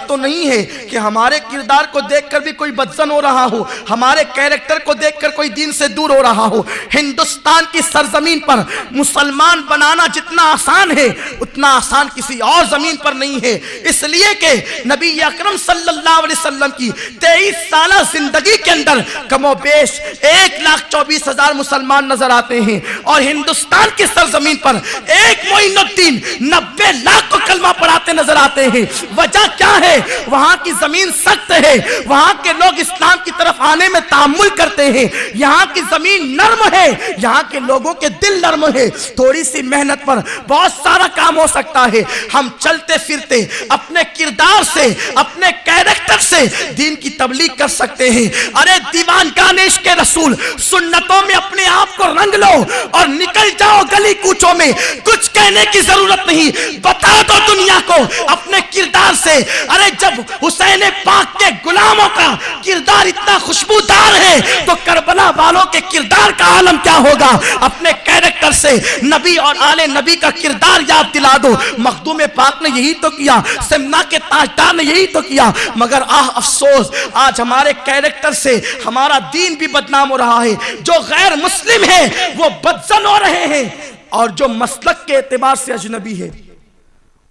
تو نہیں ہے کہ ہمارے کردار کو دیکھ کر بھی کوئی بدزن ہو رہا ہو، ہمارے کیریکٹر کو دیکھ کر کوئی دین سے دور ہو رہا ہو۔ ہندوستان کی سرزمین پر مسلمان بنانا جتنا آسان ہے اتنا آسان کسی اور زمین پر نہیں ہے، اس لیے کہ نبی اکرم صلی اللہ علیہ وسلم کی 23 سالہ زندگی کے اندر کم و بیش 1,24,000 مسلمان نظر آتے ہیں، اور ہندوستان کی سرزمین پر ایک معین الدین 90 لاکھ کو کلمہ پڑھاتے نظر آتے ہیں۔ وجہ کیا ہے؟ وہاں کی زمین سخت ہے، وہاں کے لوگ اسلام کی طرف آنے میں تحمل کرتے ہیں، یہاں کی زمین نرم ہے، یہاں کے لوگوں کے دل نرم ہے، تھوڑی سی محنت پر بہت سارا کام ہو سکتا ہے۔ ہم چلتے پھرتے اپنے کردار سے، اپنے کیریکٹر سے دین کی تبلیغ کر سکتے ہیں۔ ارے دیوانگان عشق رسول، سنتوں میں اپنے آپ کو رنگ لو اور نکل جاؤ گلی کوچوں میں، کچھ کہنے کی ضرورت نہیں، بتا دو دنیا کو اپنے کردار سے۔ ارے جب حسین پاک کے غلاموں کا کردار اتنا خوشبودار ہے تو کربلا والوں کے کردار کا عالم کیا ہوگا؟ اپنے کیریکٹر سے نبی اور آل نبی کا کردار یاد دلا دو۔ مخدوم پاک نے یہی تو کیا، سمنا کے تاجدار نے یہی تو کیا، مگر افسوس آج ہمارے کیریکٹر سے ہمارا دین بھی بدنام ہو رہا ہے۔ جو غیر مسلم ہے وہ بدزن ہو رہے ہیں، اور جو مسلک کے اعتبار سے اجنبی ہے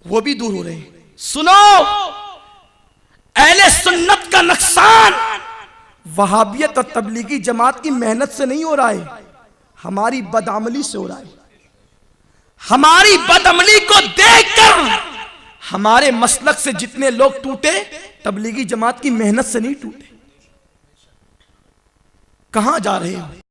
وہ بھی دور ہو رہے ہیں۔ سنو، اہل سنت کا نقصان وہابیت اور تبلیغی جماعت کی محنت سے نہیں ہو رہا ہے، ہماری بدعملی سے ہو رہا ہے۔ ہماری بدعملی کو دیکھ کر ہمارے مسلک سے جتنے لوگ ٹوٹے تبلیغی جماعت کی محنت سے نہیں ٹوٹے۔ کہاں جا رہے ہیں؟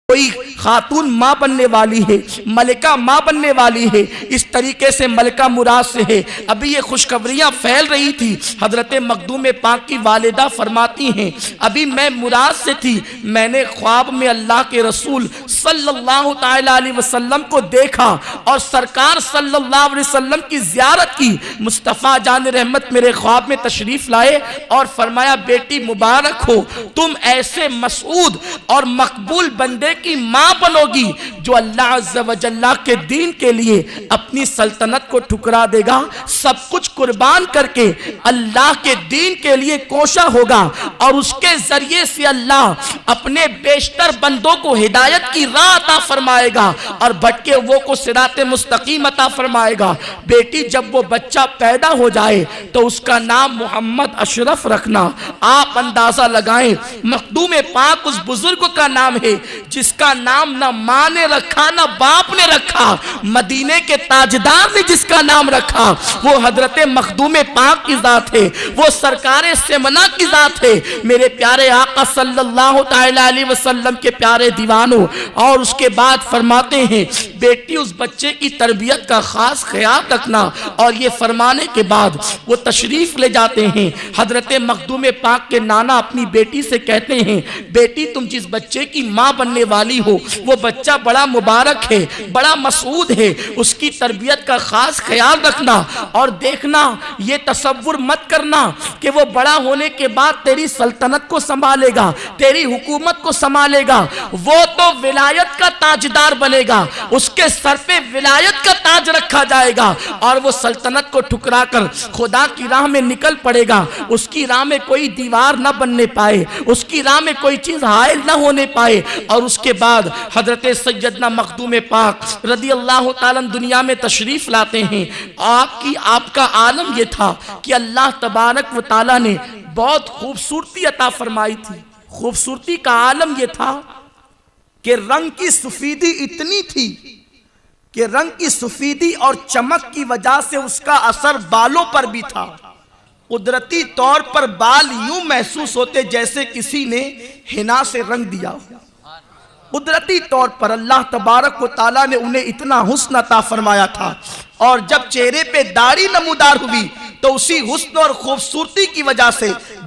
کوئی خاتون ماں بننے والی ہے، ملکہ ماں بننے والی ہے، اس طریقے سے ملکہ مراد سے ہے۔ ابھی یہ خوشخبریاں پھیل رہی تھی، حضرت مخدوم پاک کی والدہ فرماتی ہیں ابھی میں مراد سے تھی، میں نے خواب میں اللہ کے رسول صلی اللہ تعالیٰ علیہ وسلم کو دیکھا اور سرکار صلی اللہ علیہ وسلم کی زیارت کی۔ مصطفیٰ جان رحمت میرے خواب میں تشریف لائے اور فرمایا بیٹی مبارک ہو، تم ایسے مسعود اور مقبول بندے کی ماں بنو گی جو اللہ عز و جل کے دین کے لیے اپنی سلطنت کو ٹھکرا دے گا، سب کچھ قربان کر کے اللہ کے دین کے لیے کوشاں ہوگا، اور اس کے ذریعے سے اللہ اپنے بیشتر بندوں کو ہدایت کی راہ عطا فرمائے گا اور بھٹکے وہ کو صراط مستقیم عطا فرمائے گا۔ بیٹی جب وہ بچہ پیدا ہو جائے تو اس کا نام محمد اشرف رکھنا۔ آپ اندازہ لگائیں، مخدوم پاک اس بزرگ کا نام ہے جس کا نام نہ ماں نے رکھا نہ باپ نے رکھا، مدینے کے تاجدار نے جس کا نام رکھا وہ حضرت مخدوم پاک کی ذات ہے، وہ سرکار سمنا کی ذات ہے۔ میرے پیارے آقا صلی اللہ تعالیٰ علیہ وسلم کے پیارے دیوانوں، اور اس کے بعد فرماتے ہیں بیٹی اس بچے کی تربیت کا خاص خیال رکھنا، اور یہ فرمانے کے بعد وہ تشریف لے جاتے ہیں۔ حضرت مخدوم پاک کے نانا اپنی بیٹی سے کہتے ہیں بیٹی تم جس بچے کی ماں بننے والی ہو وہ بچہ بڑا مبارک ہے، بڑا مسعود ہے، اس کی تربیت کا خاص خیال رکھنا، اور دیکھنا یہ تصور مت کرنا کہ وہ بڑا ہونے کے بعد تیری سلطنت کو سنبھالے گا، تیری حکومت کو سنبھالے گا، وہ تو ولایت کا تاجدار بنے گا، اس کے سر پہ ولایت کا تاج رکھا جائے گا، اور وہ سلطنت کو ٹھکرا کر خدا کی راہ میں نکل پڑے گا۔ اس کی راہ میں کوئی دیوار نہ بننے پائے، اس کی راہ میں کوئی چیز حائل نہ ہونے پائے۔ اور اس کے بعد حضرت سیدنا مخدوم پاک رضی اللہ تعالیٰ دنیا میں تشریف لاتے ہیں۔ آپ کا عالم یہ تھا کہ اللہ تبارک و تعالیٰ نے بہت خوبصورتی عطا فرمائی تھی۔ خوبصورتی کا عالم یہ تھا کہ رنگ کی سفیدی اتنی تھی کہ رنگ کی سفیدی اور چمک کی وجہ سے اس کا اثر بالوں پر بھی تھا۔ قدرتی طور پر بال یوں محسوس ہوتے جیسے کسی نے حنا سے رنگ دیا ہو۔ قدرتی طور پر اللہ تبارک و تعالیٰ نے انہیں اتنا حسن عطا فرمایا تھا، اور جب چہرے پہ داڑھی نمودار ہوئی تو اسی حسن اور خوبصورتی کی وجہ سے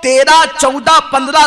13, 14, 15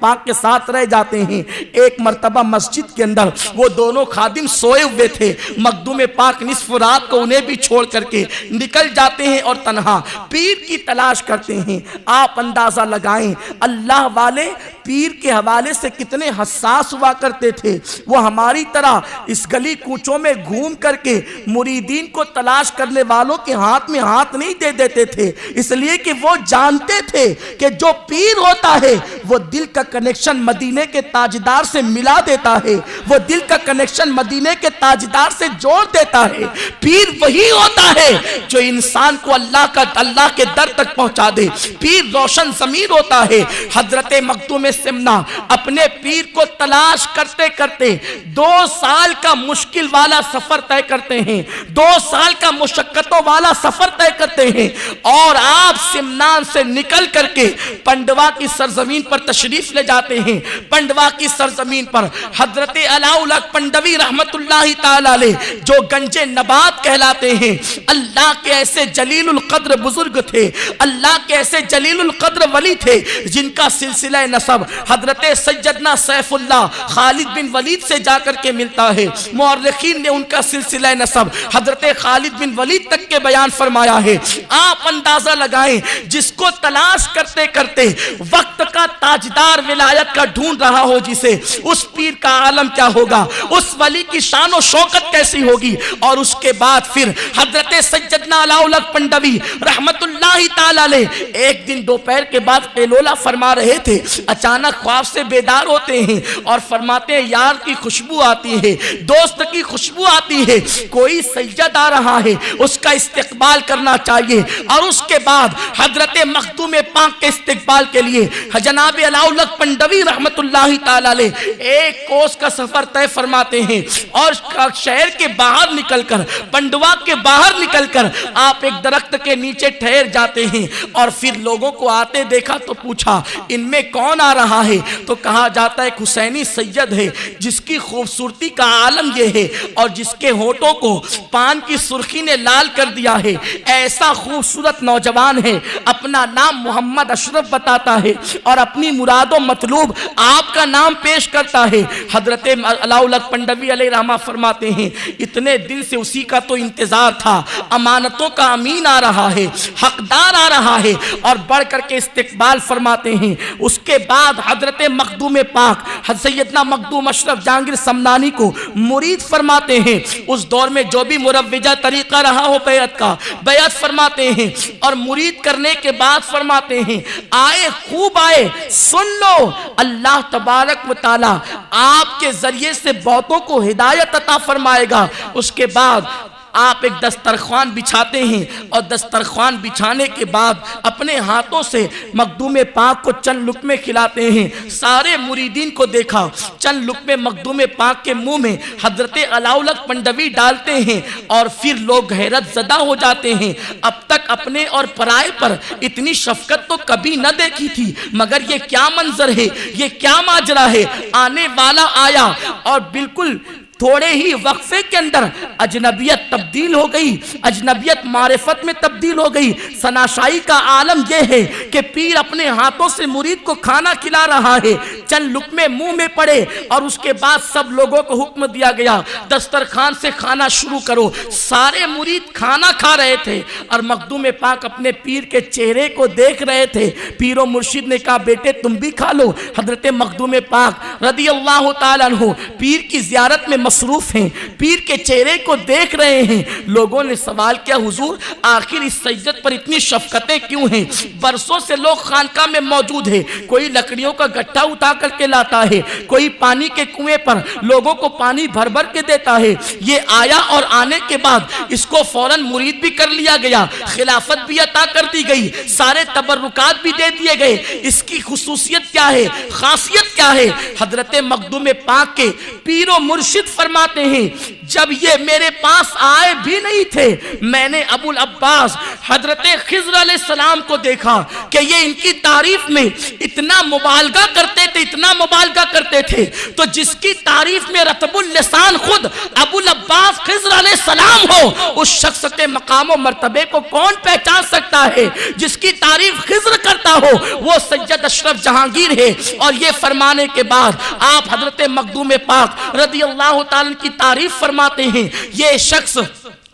پاک کے ساتھ رہ جاتے ہیں۔ ایک مرتبہ مسجد کے اندر وہ دونوں خادم سوئے ہوئے تھے، مخدوم پاک نصف رات کو انہیں بھی چھوڑ کر کے نکل جاتے ہیں اور تنہا پیر کی تلاش کرتے ہیں۔ آپ اندازہ لگائیں اللہ والے پیر کے حوالے سے کتنے حساس ہوا کرتے تھے۔ وہ ہماری طرح اس گلی کوچوں میں گھوم کر کے مریدین کو تلاش کرنے والوں کے ہاتھ میں ہاتھ نہیں دے دیتے تھے، اس لیے کہ وہ جانتے تھے کہ جو پیر ہوتا ہے وہ دل کا کنیکشن مدینے کے تاجدار سے ملا دیتا ہے، وہ دل کا کنیکشن مدینے کے تاجدار سے جوڑ دیتا ہے۔ پیر وہی ہوتا ہے جو انسان کو اللہ کے در تک پہنچا دے۔ پیر روشن ضمیر ہوتا ہے۔ حضرت مخدوم سمنا اپنے پیر کو تلاش کرتے کرتے 2 سال کا مشکل والا سفر طے کرتے ہیں، 2 سال کا مشقتوں والا سفر طے کرتے ہیں، اور آپ سمنان سے نکل کر کے پنڈوا کی سرزمین پر تشریف لے جاتے ہیں۔ پنڈوا کی سرزمین پر حضرت علاؤلک پنڈوی رحمت اللہ تعالی علیہ جو گنج نبات کہلاتے ہیں، اللہ کے ایسے جلیل القدر بزرگ تھے، اللہ کے ایسے جلیل القدر ولی تھے جن کا سلسلہ نسب حضرت سیدنا سیف اللہ خالد بن ولید سے جا کر کے ملتا ہے۔ مورخین نے ان کا سلسلہ نسب حضرت خالد بن ولید تک کے بیان فرمایا ہے۔ آپ اندازہ لگائیں جس کو تلاش کرتے کرتے وقت کا تاجدار ولایت کا ڈھونڈ رہا ہو جسے، اس پیر کا عالم کیا ہوگا، اس ولی کی شان و شوکت کیسی ہوگی۔ اور اس کے بعد پھر حضرت سیدنا علاؤلک پنڈوی رحمت اللہ تعالی علیہ ایک دن دوپہر کے بعد قیلولہ فرما رہے تھے، اچانک خواب سے بیدار ہوتے ہیں اور فرماتے ہیں یار کی خوشبو آتی ہے، دوست کی خوشبو آتی ہے، کوئی سید آ رہا ہے، اس کا استقبال کرنا چاہیے۔ اور اس کے بعد حضرت مخدوم پاک کے استقبال کے لیے جناب علاؤلک پنڈوی رحمت اللہ تعالی علیہ 1 کوس کا سفر طے فرماتے ہیں، اور شہر کے باہر نکل کر، پنڈوا کے باہر نکل کر آپ ایک درخت کے نیچے ٹھہر جاتے ہیں، اور پھر لوگوں کو آتے دیکھا تو پوچھا ان میں کون آ رہا ہے، تو کہا جاتا ہے ایک حسینی سید ہے جس کی خوبصورتی کا عالم یہ ہے اور جس کے ہونٹوں کو پان کی سرخی نے لال کر دیا ہے، ایسا خوبصورت نوجوان ہے، اپنا نام محمد اشرف بتاتا ہے اور اپنی مراد و مطلوب آپ کا نام پیش کرتا ہے۔ حضرت علاؤلک پنڈوی علیہ رحمہ فرماتے ہیں اتنے دن سے اسی کا تو انتظار تھا، امانتوں کا امین آ رہا ہے، حقدار آ رہا ہے، اور بڑھ کر کے استقبال فرماتے ہیں۔ اس کے بعد حضرت مخدوم پاک سیدنا مخدوم اشرف جہانگیر سمنانی کو مرید فرماتے ہیں۔ اس دور میں جو بھی مروجہ طریقہ رہا ہو بیعت کا، بیعت فرماتے ہیں، اور مرید کرنے کے بعد فرماتے ہیں آئے خوب آئے، سن لو اللہ تبارک و تعالی آپ کے ذریعے سے بہتوں کو ہدایت عطا فرمائے گا۔ اس کے بعد آپ ایک دسترخوان بچھاتے ہیں، اور دسترخوان بچھانے کے بعد اپنے ہاتھوں سے مخدوم پاک کو چند لقمے کھلاتے ہیں۔ سارے مریدین کو دیکھا، چند لقمے مخدوم پاک کے منہ میں حضرت علاؤلک پنڈوی ڈالتے ہیں، اور پھر لوگ حیرت زدہ ہو جاتے ہیں۔ اب تک اپنے اور پرائے پر اتنی شفقت تو کبھی نہ دیکھی تھی، مگر یہ کیا منظر ہے، یہ کیا ماجرا ہے۔ آنے والا آیا اور بالکل تھوڑے ہی وقفے کے اندر اجنبیت تبدیل ہو گئی، اجنبیت معرفت میں تبدیل ہو گئی۔ ثناشائی کا عالم یہ ہے کہ پیر اپنے ہاتھوں سے مرید کو کھانا کھلا رہا ہے، چند لقمے منہ میں پڑے، اور اس کے بعد سب لوگوں کو حکم دیا گیا دسترخوان سے کھانا شروع کرو۔ سارے مرید کھانا کھا رہے تھے اور مخدوم پاک اپنے پیر کے چہرے کو دیکھ رہے تھے۔ پیر و مرشد نے کہا بیٹے تم بھی کھا لو۔ حضرت مخدوم پاک رضی اللہ تعالیٰ عنہ پیر کی زیارت میں مصروف ہیں، پیر کے چہرے کو دیکھ رہے ہیں۔ لوگوں نے سوال کیا حضور آخر اس سید پر اتنی شفقتیں کیوں ہیں؟ برسوں سے لوگ خانقاہ میں موجود ہیں، کوئی لکڑیوں کا گٹھا اٹھا کر کے لاتا ہے، کوئی پانی کے کنویں پر لوگوں کو پانی بھر بھر کے دیتا ہے۔ یہ آیا اور آنے کے بعد اس کو فوراً مرید بھی کر لیا گیا، خلافت بھی عطا کر دی گئی، سارے تبرکات بھی دے دیے گئے۔ اس کی خصوصیت کیا ہے، خاصیت کیا ہے؟ حضرت مخدوم پاک کے پیر و مرشد فرماتے ہیں جب یہ میرے پاس آئے بھی نہیں تھے میں نے ابو العباس حضرت حضرت خضر علیہ السلام کو دیکھا کہ یہ ان کی تعریف میں اتنا مبالغہ کرتے تھے، اتنا مبالغہ کرتے تھے، تو جس کی تعریف میں رطب اللسان خود ابو العباس خضر علیہ السلام ہو، اس شخص کے مقام و مرتبے کو کون پہچان سکتا ہے؟ جس کی تعریف خضر کرتا ہو وہ سید اشرف جہانگیر ہے۔ اور یہ فرمانے کے بعد آپ حضرت مخدوم پاک رضی اللہ تعالیٰ کی تعریف فرماتے ہیں، یہ شخص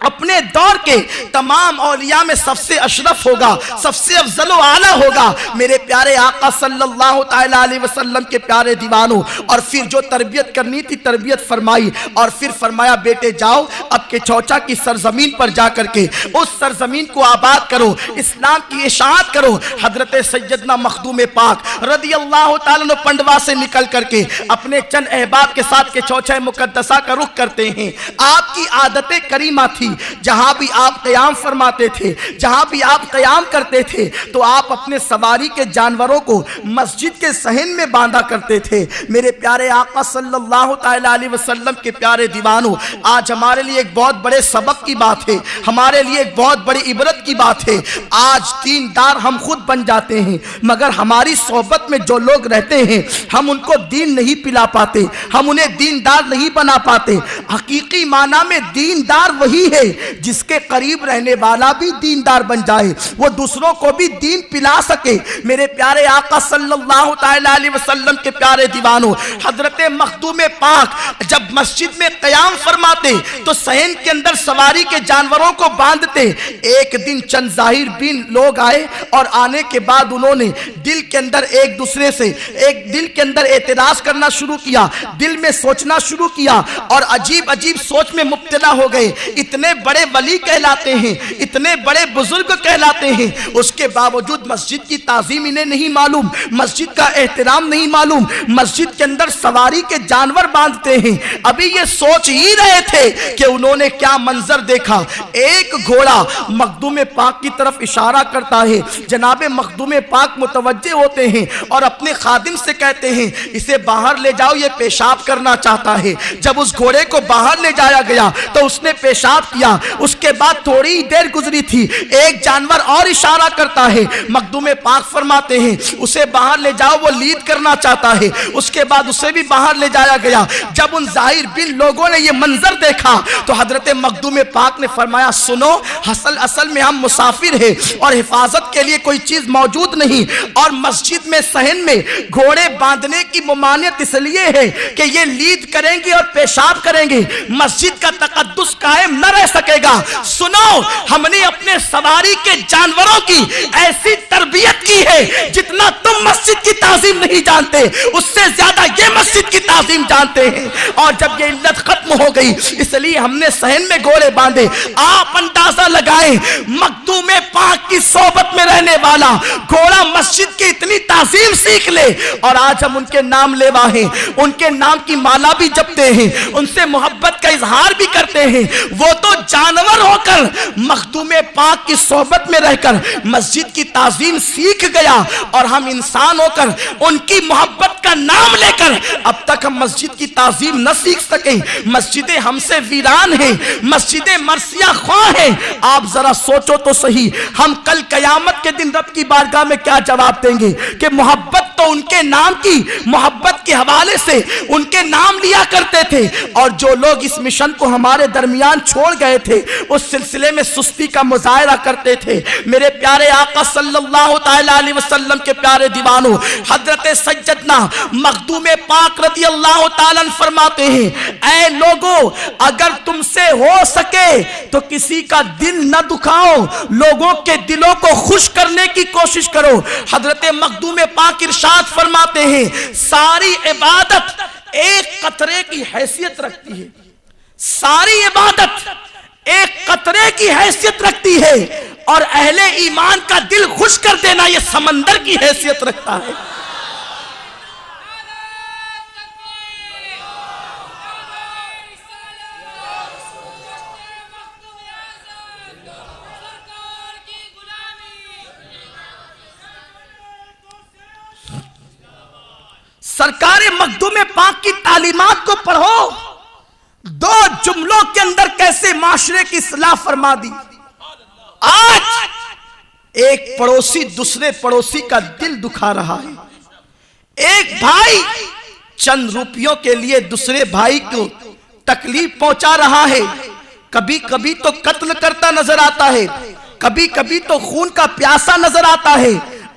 اپنے دور کے تمام اولیاء میں سب سے اشرف ہوگا، سب سے افضل و اعلیٰ ہوگا۔ میرے پیارے آقا صلی اللہ علیہ وسلم کے پیارے دیوانوں، اور پھر جو تربیت کرنی تھی تربیت فرمائی، اور پھر فرمایا بیٹے جاؤ اب کے چوچا کی سرزمین پر جا کر کے اس سرزمین کو آباد کرو، اسلام کی اشاعت کرو۔ حضرت سیدنا مخدوم پاک رضی اللہ تعالیٰ عنہ پنڈوا سے نکل کر کے اپنے چند احباب کے ساتھ کے چوچا مقدسہ کا رخ کرتے ہیں۔ آپ کی عادت کریمہ تھی، جہاں بھی آپ قیام فرماتے تھے، جہاں بھی آپ قیام کرتے تھے تو آپ اپنے سواری کے جانوروں کو مسجد کے صحن میں باندھا کرتے تھے۔ میرے پیارے آقا صلی اللہ علیہ وسلم کے پیارے دیوانوں، آج ہمارے لیے ایک بہت بڑے سبق کی بات ہے، ہمارے لیے ایک بہت بڑی عبرت کی بات ہے۔ آج دیندار ہم خود بن جاتے ہیں، مگر ہماری صحبت میں جو لوگ رہتے ہیں ہم ان کو دین نہیں پلا پاتے، ہم انہیں دیندار نہیں بنا پاتے۔ حقیقی معنی میں دیندار وہی ہے جس کے قریب رہنے والا بھی دیندار بن جائے، وہ دوسروں کو بھی دین پلا سکے۔ میرے پیارے آقا صلی اللہ علیہ وسلم کے پیارے دیوانوں، حضرت مخدوم پاک جب مسجد میں قیام فرماتے تو صحن کے اندر سواری کے جانوروں کو باندھتے۔ ایک دن چند ظاہر بین لوگ آئے اور آنے کے بعد انہوں نے دل کے اندر ایک دوسرے سے دل کے اندر اعتراض کرنا شروع کیا، دل میں سوچنا شروع کیا اور عجیب عجیب سوچ میں مبتلا ہو گئے۔ اتنے بڑے ولی کہلاتے ہیں، اتنے بڑے بزرگ کہلاتے ہیں، اس کے باوجود مسجد کی تعظیم انہیں نہیں معلوم، مسجد کا احترام نہیں معلوم، مسجد کے اندر سواری کے جانور باندھتے ہیں۔ ابھی یہ سوچ ہی رہے تھے کہ انہوں نے کیا منظر دیکھا۔ ایک گھوڑا مخدوم پاک کی طرف اشارہ کرتا ہے، جناب مخدوم پاک متوجہ ہوتے ہیں اور اپنے خادم سے کہتے ہیں اسے باہر لے جاؤ، یہ پیشاب کرنا چاہتا ہے۔ جب اس گھوڑے کو باہر لے جایا گیا تو اس نے پیشاب کیا۔ اس کے بعد تھوڑی دیر گزری تھی، ایک جانور اور اشارہ کرتا ہے، مخدوم پاک فرماتے ہیں اسے باہر لے جاؤ، وہ لید کرنا چاہتا ہے۔ اس کے بعد اسے بھی باہر لے جایا گیا۔ جب ان ظاہر بن لوگوں نے یہ منظر دیکھا تو حضرت مخدوم پاک نے فرمایا سنو، اصل میں ہم مسافر ہیں اور حفاظت کے لیے کوئی چیز موجود نہیں، اور مسجد میں صحن میں گھوڑے باندھنے کی ممانعت اس لیے ہے کہ یہ لید کریں گے اور پیشاب کریں گے، مسجد کا تقدس قائم نہ رہ سکے گا۔ سنو، ہم نے اپنے سواری کے جانوروں کی ایسی تربیت کی ہے جتنا تم مسجد کی تعظیم نہیں جانتے، اس سے زیادہ یہ مسجد کی تعظیم جانتے ہیں۔ اور جب یہ علت ختم ہو گئی اس لیے ہم نے صحن میں گھوڑے باندھے۔ آپ اندازہ لگائیں، مخدوم پاک کی صحبت میں رہنے والا گھوڑا مسجد کی اتنی تعظیم سیکھ لے، اور آج ہم ان کے نام لیوا ہیں، ان کے نام کی مالا بھی جپتے ہیں، ان سے محبت کا اظہار بھی کرتے ہیں۔ وہ تو جانور ہو کر مخدوم پاک کی صحبت میں رہ کر مسجد کی تعظیم سیکھ گیا، اور ہم انسان ہو کر ان کی محبت کا نام لے کر اب تک ہم مسجد کی تعظیم نہ سیکھ سکیں۔ مسجدیں ہم سے ویران ہیں، مسجدیں مرثیہ خواہ ہیں۔ آپ ذرا سوچو تو صحیح، ہم کل قیامت کے دن رب کی بارگاہ میں کیا جواب دیں گے کہ محبت تو ان کے نام کی، محبت کے حوالے سے ان کے نام لیا کرتے تھے، اور جو لوگ اس مشن کو ہمارے درمیان چھوڑ گئے تھے اس سلسلے میں سستی کا مظاہرہ کرتے تھے۔ میرے پیارے آقا صلی اللہ علیہ وسلم کے پیارے دیوانوں، حضرت سیدنا مخدوم پاک رضی اللہ تعالیٰ فرماتے ہیں اے لوگو، اگر تم سے ہو سکے تو کسی کا دل نہ دکھاؤ، لوگوں کے دلوں کو خوش کرنے کی کوشش کرو۔ حضرت مخدوم پاک ارشاد فرماتے ہیں ساری عبادت ایک قطرے کی حیثیت رکھتی ہے، ساری عبادت ایک قطرے کی حیثیت رکھتی ہے، اور اہل ایمان کا دل خوش کر دینا یہ سمندر کی حیثیت رکھتا ہے۔ سرکار مخدوم پاک کی تعلیمات کو پڑھو، دو جملوں کے اندر کیسے معاشرے کی اصلاح فرما دی۔ آج ایک پڑوسی دوسرے پڑوسی کا دل دکھا رہا ہے، ایک بھائی چند روپیوں کے لیے دوسرے بھائی کو تکلیف پہنچا رہا ہے، کبھی کبھی تو قتل کرتا نظر آتا ہے، کبھی کبھی تو خون کا پیاسا نظر آتا ہے۔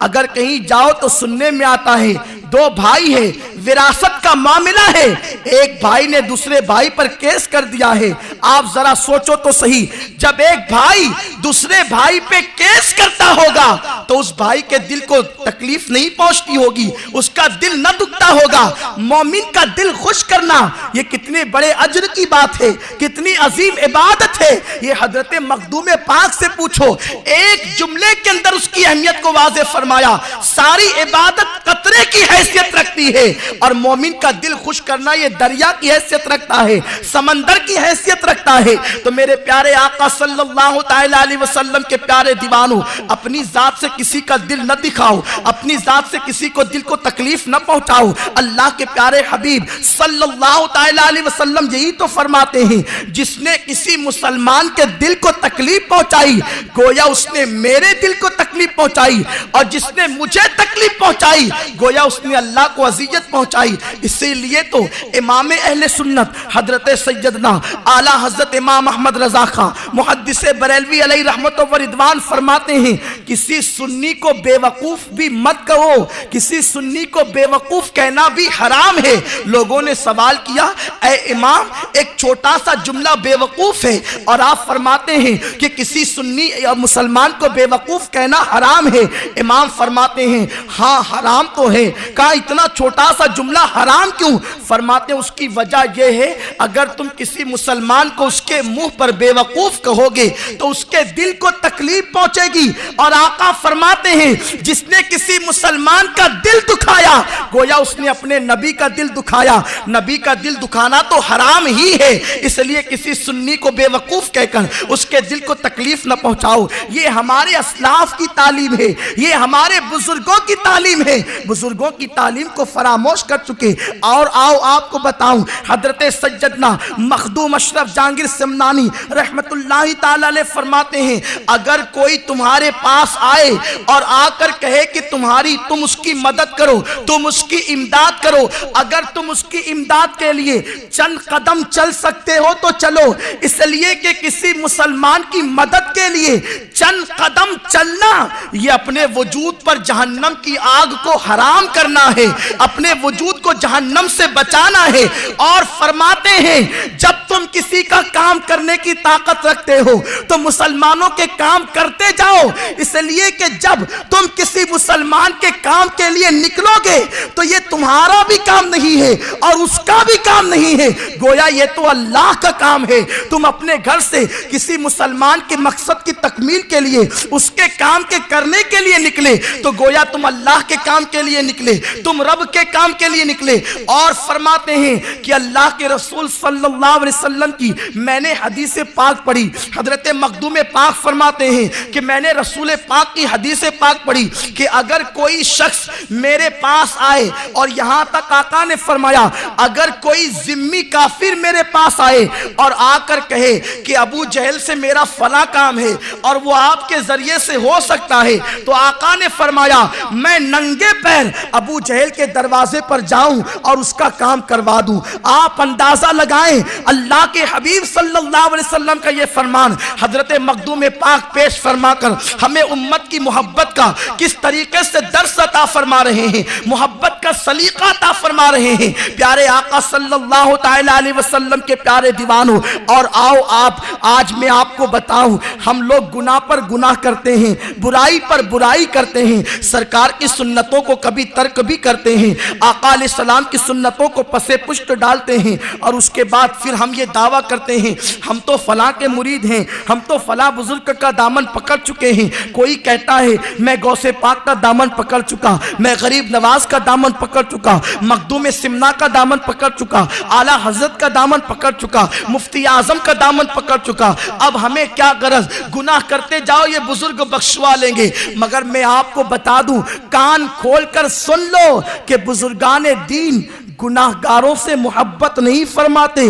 اگر کہیں جاؤ تو سننے میں آتا ہے دو بھائی ہے، وراثت کا معاملہ ہے، ایک بھائی نے دوسرے بھائی پر کیس کر دیا ہے۔ آپ ذرا سوچو تو صحیح، جب ایک بھائی دوسرے بھائی پہ کیس کرتا ہوگا تو اس بھائی کے دل کو تکلیف نہیں پہنچتی ہوگی، اس کا دل نہ دکھتا ہوگا۔ مومن کا دل خوش کرنا یہ کتنے بڑے اجر کی بات ہے، کتنی عظیم عبادت ہے۔ یہ حضرت مخدوم پاک سے پوچھو، ایک جملے کے اندر اس کی اہمیت کو واضح فرمایا۔ ساری عبادت قطرے کی حیثیت رکھتی ہے، اور مومن کا دل خوش کرنا یہ دریا کی حیثیت رکھتا ہے، سمندر کی حیثیت رکھتا ہے۔ تو میرے پیارے آقا صلی اللہ تعالی علیہ وسلم کے پیارے دیوانوں، اپنی ذات سے کسی کا دل نہ دکھاؤ، اپنی ذات سے کسی کو دل کو تکلیف نہ پہنچاؤ۔ اللہ کے پیارے حبیب صلی اللہ تعالی علیہ وسلم یہی تو فرماتے ہیں، جس نے کسی مسلمان کے دل کو تکلیف پہنچائی گویا اس نے میرے دل کو تکلیف پہنچائی، اور جس نے مجھے تکلیف پہنچائی گویا اس نے اللہ کو اذیت پہنچائی۔ اسی لیے تو امام اہل سنت حضرت سیدنا اعلیٰ حضرت امام احمد رضا خان محدث بریلوی علیہ رحمت و رضوان فرماتے ہیں، کسی سنی کو بے وقوف بھی مت کہو، کسی سنی کو بے وقوف کہنا بھی حرام ہے۔ لوگوں نے سوال کیا، اے امام ایک چھوٹا سا جملہ بے وقوف ہے اور آپ فرماتے ہیں کہ کسی سنی یا مسلمان کو بے وقوف کہنا حرام ہے۔ امام فرماتے ہیں ہاں حرام تو ہے۔ کہا اتنا چھوٹا سا جملہ حرام کیوں؟ فرماتے ہیں اس کی وجہ یہ ہے، اگر تم کسی مسلمان کو اس کے منہ پر بے وقوف کہو گے تو اس کے دل کو تکلیف پہنچے گی، اور آقا فرماتے ہیں جس نے کسی مسلمان کا دل دکھایا گویا اس نے اپنے نبی کا دل دکھایا۔ نبی کا دل دکھانا تو حرام ہی ہے، اس لیے کسی سنی کو بے وقوف کہہ کر اس کے دل کو تکلیف نہ پہنچاؤ۔ یہ ہمارے اسلاف کی تعلیم ہے، یہ ہمارے بزرگوں کی تعلیم ہے، بزرگوں کی تعلیم کو فراموش کر چکے۔ اور آؤ آپ کو بتاؤں، حضرت سیدنا مخدوم اشرف جہانگیر سمنانی رحمت اللہ تعالی علیہ فرماتے ہیں، اگر کوئی تمہارے پاس آئے اور آ کر کہے کہ تم اس کی مدد کرو، تم اس کی امداد کرو، اگر تم اس کی امداد کے لیے چند قدم چل سکتے ہو تو چلو، اس لیے کہ کسی مسلمان کی مدد کے لیے چند قدم چلنا یہ اپنے وجود پر جہنم کی آگ کو حرام کرنا ہے، اپنے وجود کو جہنم سے بچانا ہے۔ اور فرماتے ہیں جب تم کسی کا کام کرنے کی طاقت رکھتے ہو تو مسلمانوں کے کام کرتے جاؤ، اس لیے کہ جب تم کسی مسلمان کے کام کے لیے نکلو گے تو یہ تمہارا بھی کام نہیں ہے اور اس کا بھی کام نہیں ہے، گویا یہ تو اللہ کا کام ہے۔ تم اپنے گھر سے کسی مسلمان کے مقصد کی تکمیل کے لیے، اس کے کام کے کرنے کے لیے نکلے تو گویا تم اللہ کے کام کے لیے نکلے، تم رب کے کام کے لیے نکلے۔ اور فرماتے ہیں کہ اللہ کے رسول صلی اللہ علیہ وسلم کی میں نے حدیث پاک پڑھی، حضرت مخدوم پاک فرماتے ہیں کہ میں نے رسول پاک کی حدیث پاک پڑھی کہ اگر کوئی شخص میرے پاس آئے، اور یہاں تک آقا نے فرمایا اگر کوئی ذمی کافر میرے پاس آئے اور آ کر کہے کہ ابو جہل سے میرا فلاں کام ہے اور وہ آپ کے ذریعے سے ہو سکتا ہے، تو آقا نے فرمایا میں ننگے پیر ابو جہل کے دروازے پر جاؤں اور اس کا کام کروا دوں۔ آپ اندازہ لگائیں اللہ کے حبیب صلی اللہ علیہ وسلم کا یہ فرمان حضرت مخدوم پاک پیش فرما کر ہمیں امت کی محبت کا کس طریقے سے درس عطا فرما رہے ہیں، محبت کا سلیقہ عطا فرما رہے ہیں پیارے آقا صلی اللہ تعالی علیہ وسلم کے پیارے دیوانوں۔ اور آؤ آج میں آپ کو بتاؤں، ہم لوگ گناہ پر گناہ کرتے ہیں، برائی پر برائی کرتے ہیں، سرکار کی سنتوں کو کبھی ترک بھی کرتے ہیں، آقا علیہ السلام کی سنتوں کو پسے پشت ڈالتے ہیں، اور اس کے بعد پھر ہم یہ دعویٰ کرتے ہیں ہم تو فلاں کے مرید ہیں، ہم تو فلاں بزرگ کا دامن پکڑ چکے ہیں۔ کوئی کہتا ہے میں غوث پاک کا دامن پکڑ چکا، میں غریب نواز کا دامن پکڑ چکا، مخدوم سمنا کا دامن پکڑ چکا، اعلیٰ حضرت کا دامن پکڑ چکا، مفتی اعظم کا دامن پکڑ چکا، اب ہمیں کیا غرض، گناہ کرتے جاؤ یہ بزرگ بخشوا لیں گے۔ مگر میں آپ کو بتا دوں، کان کھول کر سن لو کہ بزرگان دین گناہگاروں سے محبت نہیں فرماتے،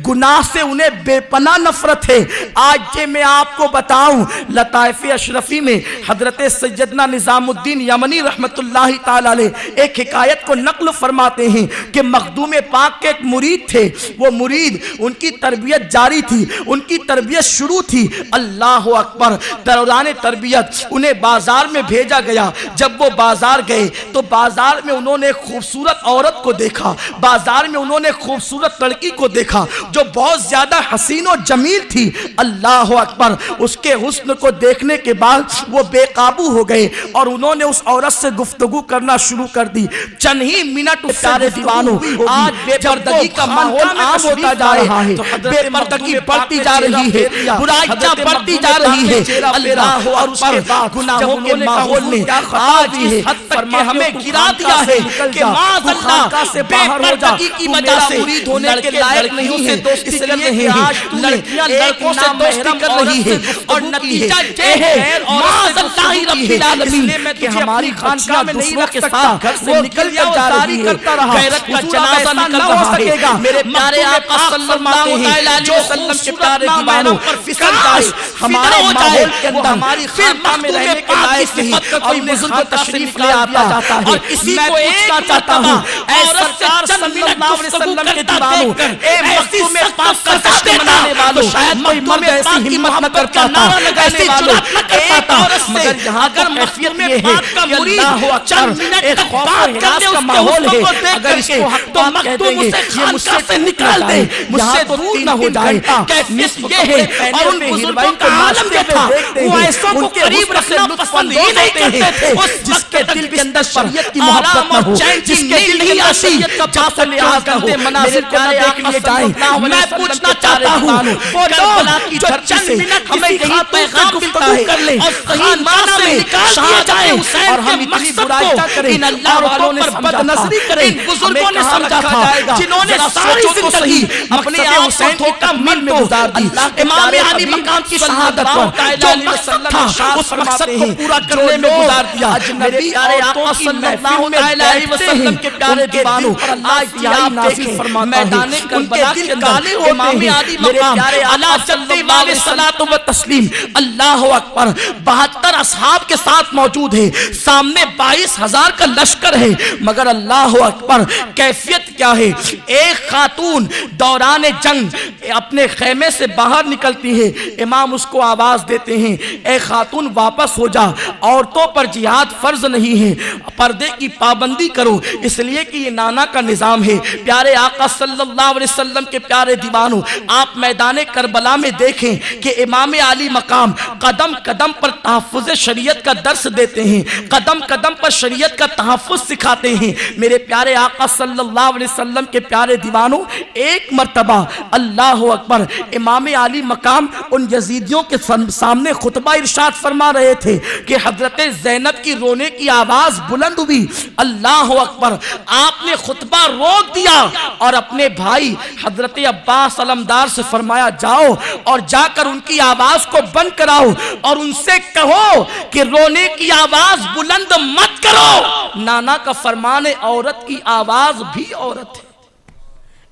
گناہ سے انہیں بے پناہ نفرت ہے۔ آج یہ میں آپ کو بتاؤں، لطائف اشرفی میں حضرت سیدنا نظام الدین یمنی رحمت اللہ تعالی علیہ ایک حکایت کو نقل فرماتے ہیں کہ مخدوم پاک کے ایک مرید تھے، وہ مرید ان کی تربیت جاری تھی، ان کی تربیت شروع تھی۔ اللہ اکبر، دوران تربیت انہیں بازار میں بھیجا گیا۔ جب وہ بازار گئے تو بازار میں انہوں نے خوبصورت عورت کو دیکھا، بازار میں انہوں نے خوبصورت لڑکی کو دیکھا جو بہت زیادہ حسین و جمیل تھی۔ اللہ اکبر، اس کے حسن کو دیکھنے کے بعد وہ بے قابو ہو گئے اور انہوں نے اس عورت سے گفتگو کرنا شروع کر دی۔ چند ہی منٹ پیارے دیوانوں، آج بے پردگی کا ماحول عام ہوتا جا رہا ہے، بے پردگی بڑھتی جا رہی ہے، برائیاں بڑھتی جا رہی ہے۔ اللہ اور اس کے گناہوں کے ماحول نے آج اس حد تک کہ ہمیں گرا دیا ہے کہ معاذ اللہ بے پردگی کی وجہ سے ہونے کے لائق نہیں ہے، اس لیے آج لڑکیاں لڑکوں سے دوستی کر رہی ہے اور نتیجہ یہ ہے معاذ اللہ رب العالمین کہ ہماری خانقاہ میں نہیں رکھ سکتا، گھر سے نکل کر جاری کرتا رہا، غیرت کا جنازہ نکل رہا ہے۔ میرے پیارے آقا صلی اللہ علیہ وسلم کے پیارے دیوانوں، پھسل جائے ہمارے ماحول کے اندر ہماری خانقاہ میں رہنے کے لائق نہیں اور بزرگ تشریف لے آتا ہے اور کسی کو پوچھنا چاہتا ہوں، اے سرکار صلی اللہ علیہ وسلم کے دیوانوں، اے مخدوم پاک کا جشن منانے والوں، شاید کوئی مرد ایسی ہمت نہ کرتا تھا، ایسی جرأت نہ کرتا تھا، مگر یہاں اگر مخدوم پاک کا مرید چند منٹ تک بات کرنے اس کے حسن کو دیکھ کر کے تو مخدوم اسے خانقاہ سے نکال دے، مجھ سے دور نہ ہو جائے۔ کیفیت یہ ہے اور ان بزرگوں کا عالم یہ تھا، وہ ایسوں کو قریب رکھنا پسند ہی نہیں کرتے تھے جس کے دل کے اندر شریعت کی محبت نہ ہو، جس کے دل کے اندر شریعت کا جا سے لحاظ نہ ہو۔ مناظر کو نہ دیکھ لیے جائیں، میں پوچھنا چاہتا ہوں وہ لوگ جو چند منٹ ہمیں یہی پیغام ملتا ہے اور خانقاہ سے نکال دیا جائے اور ہم اتنی برائی نہ کریں، ان اللہ والوں نے بد نظری کریں، ان بزرگوں نے سمجھا تھا جنہوں نے ساری زندگی اپنے آپ کو دھوکہ من میں گزار دی۔ امام علی مقام کی شہادت پر جو مقصد تھا اس مقصد کو پورا کرنے میں گزار دیا۔ میرے پیارے آقا صلی اللہ علیہ وسلم کے پیارے دیوانوں، آج یہ آپ دیکھیں میدان کربلا کے اندر امام علی مقام علی جدِ والِ صلاۃ و تسلیم، اللہ اکبر، 72 اصحاب کے ساتھ موجود ہے، سامنے 22,000 کا لشکر ہے، مگر اللہ اکبر کیفیت کیا ہے؟ ایک خاتون دوران جنگ اپنے خیمے سے باہر نکلتی ہے، امام اس کو آواز دیتے ہیں، اے خاتون واپس ہو جا، عورتوں پر جہاد فرض نہیں ہے، پردے کی پابندی کرو، اس لیے کہ یہ نانا کا نظام ہے۔ پیارے آقا صلی اللہ علیہ وسلم کے پیارے دیوانوں، آپ میدان کربلا میں دیکھیں کہ امام علی مقام قدم قدم پر تحفظ شریعت کا درس دیتے ہیں، قدم قدم پر شریعت کا تحفظ سکھاتے ہیں۔ میرے پیارے آقا صلی اللہ علیہ وسلم کے پیارے دیوانوں، ایک مرتبہ اللہ اکبر امام علی مقام ان یزیدیوں کے سامنے خطبہ ارشاد فرما رہے تھے کہ حضرت زینب کی رونے کی آواز بلند ہوئی، اللہ اکبر، آپ نے خطبہ روک دیا اور اپنے بھائی حضرت عباس علمدار سے فرمایا جاؤ اور جا کر ان کی آواز کو بند کراؤ اور ان سے کہو کہ رونے کی آواز بلند مت کرو۔ نانا کا فرمان ہے عورت کی آواز بھی عورت ہے،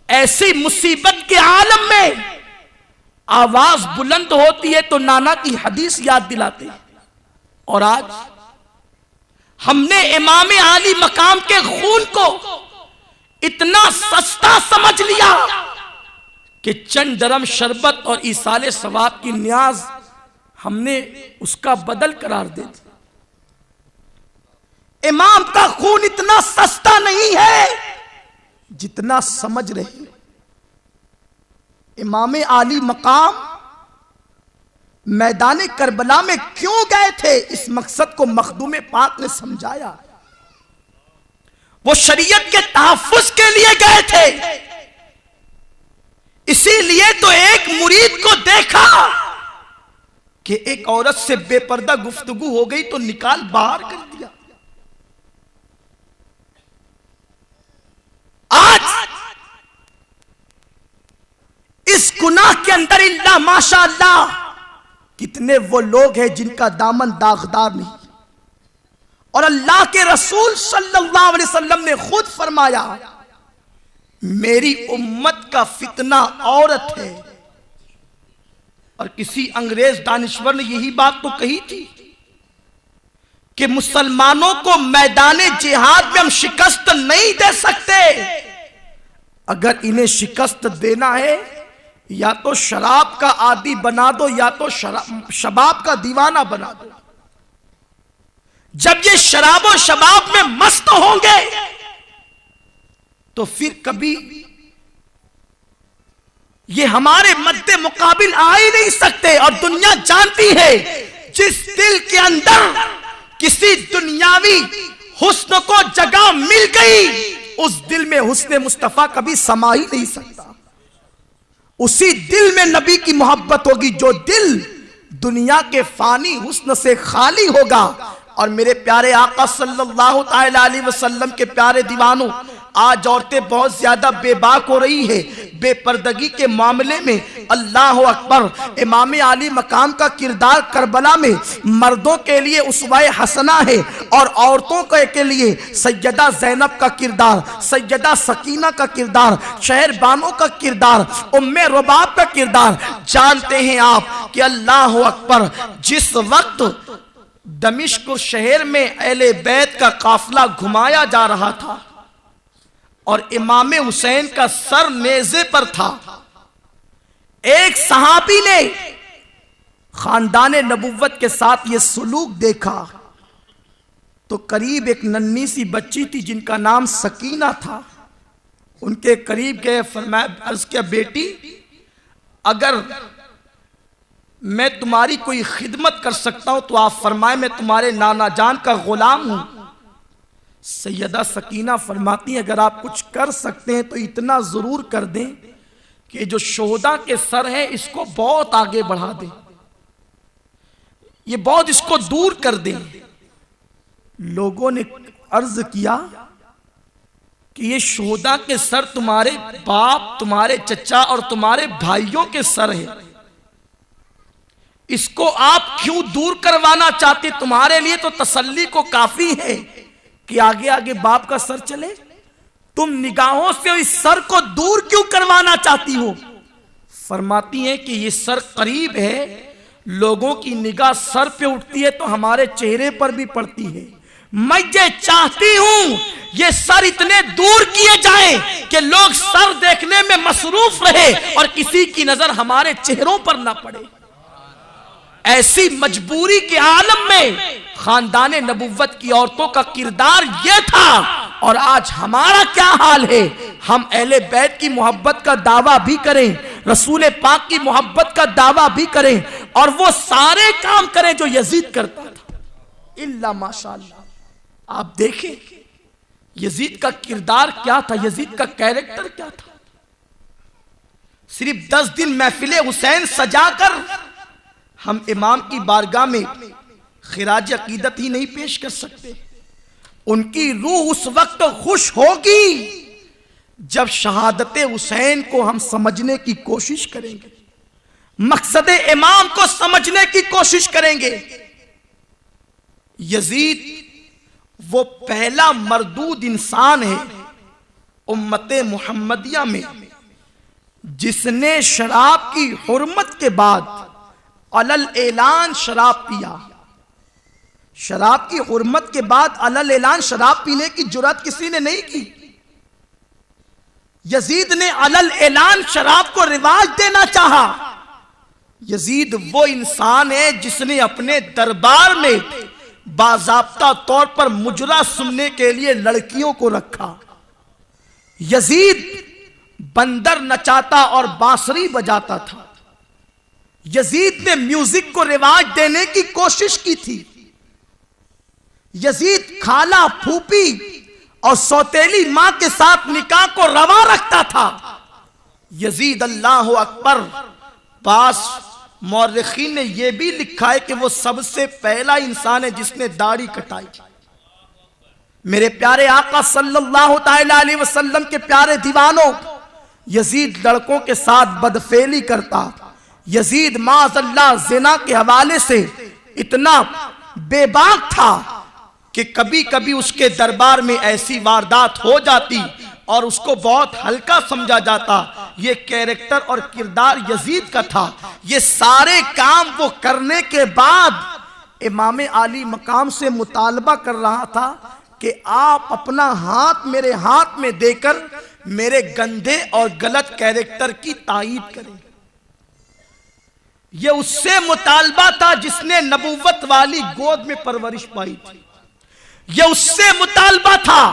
ایسی مصیبت کے عالم میں آواز بلند ہوتی ہے تو نانا کی حدیث یاد دلاتے ہیں۔ اور آج ہم نے امام علی مقام کے خون کو اتنا سستا سمجھ لیا کہ چند درم شربت اور ایصال ثواب کی نیاز ہم نے اس کا بدل قرار دے دیا۔ امام کا خون اتنا سستا نہیں ہے جتنا سمجھ رہے ہیں۔ امام علی مقام میدان کربلا میں کیوں گئے تھے؟ اس مقصد کو مخدوم پاک نے سمجھایا، وہ شریعت کے تحفظ کے لیے گئے تھے۔ اسی لیے تو ایک مرید کو دیکھا کہ ایک عورت سے بے پردہ گفتگو ہو گئی تو نکال باہر کر دیا۔ آج اس گناہ کے اندر اللہ ماشاء اللہ کتنے وہ لوگ ہیں جن کا دامن داغدار نہیں، اور اللہ کے رسول صلی اللہ علیہ وسلم نے خود فرمایا میری امت کا فتنہ عورت ہے. اور کسی انگریز دانشور نے یہی بات تو کہی تھی کہ مسلمانوں کو میدان جہاد میں ہم شکست نہیں دے سکتے. اگر انہیں شکست دینا ہے یا تو شراب کا عادی بنا دو یا تو شباب کا دیوانہ بنا دو. جب یہ شراب و شباب میں مست ہوں گے تو پھر کبھی یہ ہمارے مد مقابل آ ہی نہیں سکتے. اور دنیا جانتی ہے جس دل کے اندر کسی دنیاوی حسن کو جگہ مل گئی اس دل میں حسن مصطفیٰ کبھی سما ہی نہیں سکتا. اسی دل میں نبی کی محبت ہوگی جو دل دنیا کے فانی حسن سے خالی ہوگا. اور میرے پیارے آقا صلی اللہ تعالی علیہ وسلم کے پیارے دیوانوں، آج عورتیں بہت زیادہ بے باک ہو رہی ہے بے پردگی کے معاملے میں. اللہ اکبر. امام علی مقام کا کردار کربلا میں مردوں کے لیے اسوہ حسنہ ہے اور عورتوں کے لیے سیدہ زینب کا کردار، سیدہ سکینہ کا کردار، شہر بانو کا کردار، ام رباب کا کردار. جانتے ہیں آپ کہ اللہ اکبر جس وقت دمشق شہر میں اہل بیت کا قافلہ گھمایا جا رہا تھا اور امام حسین کا سر نیزے پر تھا، ایک صحابی نے خاندان نبوت کے ساتھ یہ سلوک دیکھا تو قریب ایک ننھی سی بچی تھی جن کا نام سکینہ تھا. ان کے قریب گئے، فرمایا، عرض کیا بیٹی اگر میں تمہاری کوئی خدمت کر سکتا ہوں تو آپ فرمائیں، میں تمہارے نانا جان کا غلام ہوں. سیدہ سکینہ فرماتی ہیں اگر آپ کچھ کر سکتے ہیں تو اتنا ضرور کر دیں کہ جو شہداء کے سر ہیں اس کو بہت آگے بڑھا دیں، یہ بہت اس کو دور کر دیں. لوگوں نے عرض کیا کہ یہ شہداء کے سر تمہارے باپ، تمہارے چچا اور تمہارے بھائیوں کے سر ہیں، اس کو آپ کیوں دور کروانا چاہتے؟ تمہارے لیے تو تسلی کو کافی ہے کہ آگے آگے باپ کا سر چلے، تم نگاہوں سے اس سر کو دور کیوں کروانا چاہتی ہو؟ فرماتی ہیں کہ یہ سر قریب ہے، لوگوں کی نگاہ سر پہ اٹھتی ہے تو ہمارے چہرے پر بھی پڑتی ہے. میں یہ چاہتی ہوں یہ سر اتنے دور کیے جائیں کہ لوگ سر دیکھنے میں مصروف رہے اور کسی کی نظر ہمارے چہروں پر نہ پڑے. ایسی مجبوری کے عالم میں خاندان نبوت کی عورتوں کا کردار یہ تھا. اور آج ہمارا کیا حال ہے؟ ہم اہل بیت کی محبت کا دعویٰ بھی کریں، رسول پاک کی محبت کا دعویٰ بھی کریں اور وہ سارے کام کریں جو یزید کرتا تھا الا ماشاءاللہ. آپ دیکھیں یزید کا کردار کیا تھا، یزید کا کیریکٹر کیا تھا. صرف 10 دن محفل حسین سجا کر ہم امام کی بارگاہ میں خراج عقیدت ہی نہیں پیش کر سکتے. ان کی روح اس وقت خوش ہوگی جب شہادت حسین کو ہم سمجھنے کی کوشش کریں گے، مقصد امام کو سمجھنے کی کوشش کریں گے. یزید وہ پہلا مردود انسان ہے امت محمدیہ میں جس نے شراب کی حرمت کے بعد علل اعلان شراب پیا. شراب کی حرمت کے بعد علل اعلان شراب پینے کی جرات کسی نے نہیں کی. یزید نے علل اعلان شراب کو رواج دینا چاہا. یزید وہ انسان ہے جس نے اپنے دربار میں باضابطہ طور پر مجرا سننے کے لیے لڑکیوں کو رکھا. یزید بندر نچاتا اور بانسری بجاتا تھا. یزید نے میوزک کو رواج دینے کی کوشش کی تھی. یزید کھالا، پھوپھی اور سوتیلی ماں کے ساتھ نکاح کو روا رکھتا تھا. یزید اللہ اکبر. بعض مورخین نے یہ بھی لکھا ہے کہ وہ سب سے پہلا انسان ہے جس نے داڑھی کٹائی. میرے پیارے آقا صلی اللہ تعالی علیہ وسلم کے پیارے دیوانوں، یزید لڑکوں کے ساتھ بدفعلی کرتا. یزید معاذ اللہ زنا کے حوالے سے اتنا بے باک تھا کہ کبھی کبھی اس کے دربار میں ایسی واردات ہو جاتی اور اس کو بہت ہلکا سمجھا جاتا. یہ کیریکٹر اور کردار یزید کا تھا. یہ سارے کام وہ کرنے کے بعد امام علی مقام سے مطالبہ کر رہا تھا کہ آپ اپنا ہاتھ میرے ہاتھ میں دے کر میرے گندے اور غلط کیریکٹر کی تائید کریں. یہ اس سے مطالبہ تھا جس نے نبوت والی گود میں پرورش پائی تھی. یہ اس سے مطالبہ تھا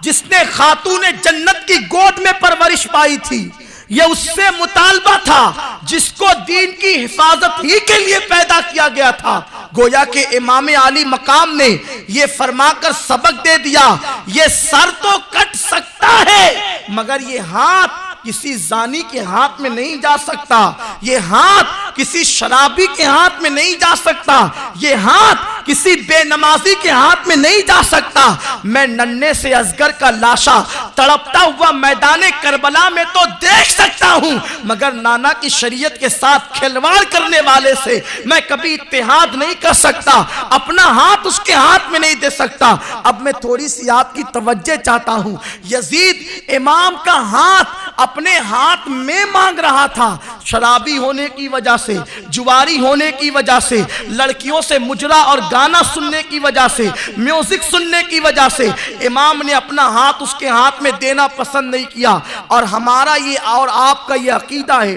جس نے خاتون جنت کی گود میں پرورش پائی تھی. یہ اس سے مطالبہ تھا جس کو دین کی حفاظت ہی کے لیے پیدا کیا گیا تھا. گویا کہ امام علی مقام نے یہ فرما کر سبق دے دیا یہ سر تو کٹ سکتا ہے مگر یہ ہاتھ کسی زانی کے ہاتھ میں نہیں جا سکتا. یہ ہاتھ کسی شرابی کے ہاتھ میں نہیں جا سکتا. یہ ہاتھ کسی بے نمازی کے ہاتھ میں نہیں جا سکتا. میں ننھے سے اصغر کا لاشا تڑپتا ہوا میدان کربلا میں تو دیکھ سکتا ہوں مگر نانا کی شریعت کے ساتھ کھلواڑ کرنے والے سے میں کبھی اتحاد نہیں کر سکتا. اپنا ہاتھ اس کے ہاتھ میں نہیں دے سکتا. اب میں تھوڑی سی آپ کی توجہ چاہتا ہوں. یزید امام کا ہاتھ اپنے ہاتھ میں مانگ رہا تھا. شرابی ہونے کی وجہ سے, جواری ہونے کی وجہ سے, لڑکیوں سے مجرا اور گانا سننے کی وجہ سے, میوزک سننے کی وجہ سے امام نے اپنا ہاتھ اس کے ہاتھ میں دینا پسند نہیں کیا. اور ہمارا یہ اور آپ کا یہ عقیدہ ہے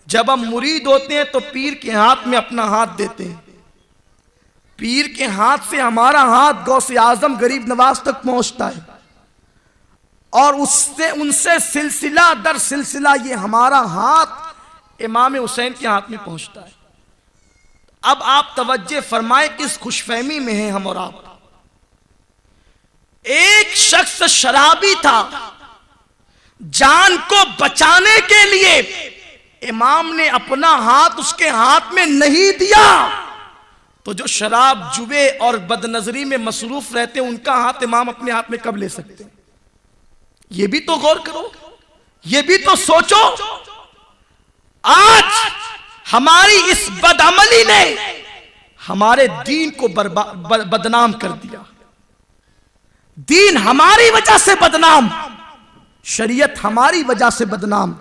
جب ہم مرید ہوتے ہیں تو پیر کے ہاتھ میں اپنا ہاتھ دیتے ہیں. پیر کے ہاتھ سے ہمارا ہاتھ غوث اعظم غریب نواز تک پہنچتا ہے اور ان سے سلسلہ در سلسلہ یہ ہمارا ہاتھ امام حسین کے ہاتھ میں پہنچتا ہے. اب آپ توجہ فرمائیں کس خوش فہمی میں ہیں ہم اور آپ. ایک شخص شرابی تھا, جان کو بچانے کے لیے امام نے اپنا ہاتھ اس کے ہاتھ میں نہیں دیا. تو جو شراب جوے اور بد نظری میں مصروف رہتے ہیں ان کا ہاتھ امام اپنے ہاتھ میں کب لے سکتے ہیں؟ یہ بھی تو غور کرو, یہ بھی تو سوچو. آج ہماری اس بدعملی نے ہمارے دین کو بدنام کر دیا. دین ہماری وجہ سے بدنام, شریعت ہماری وجہ سے بدنام,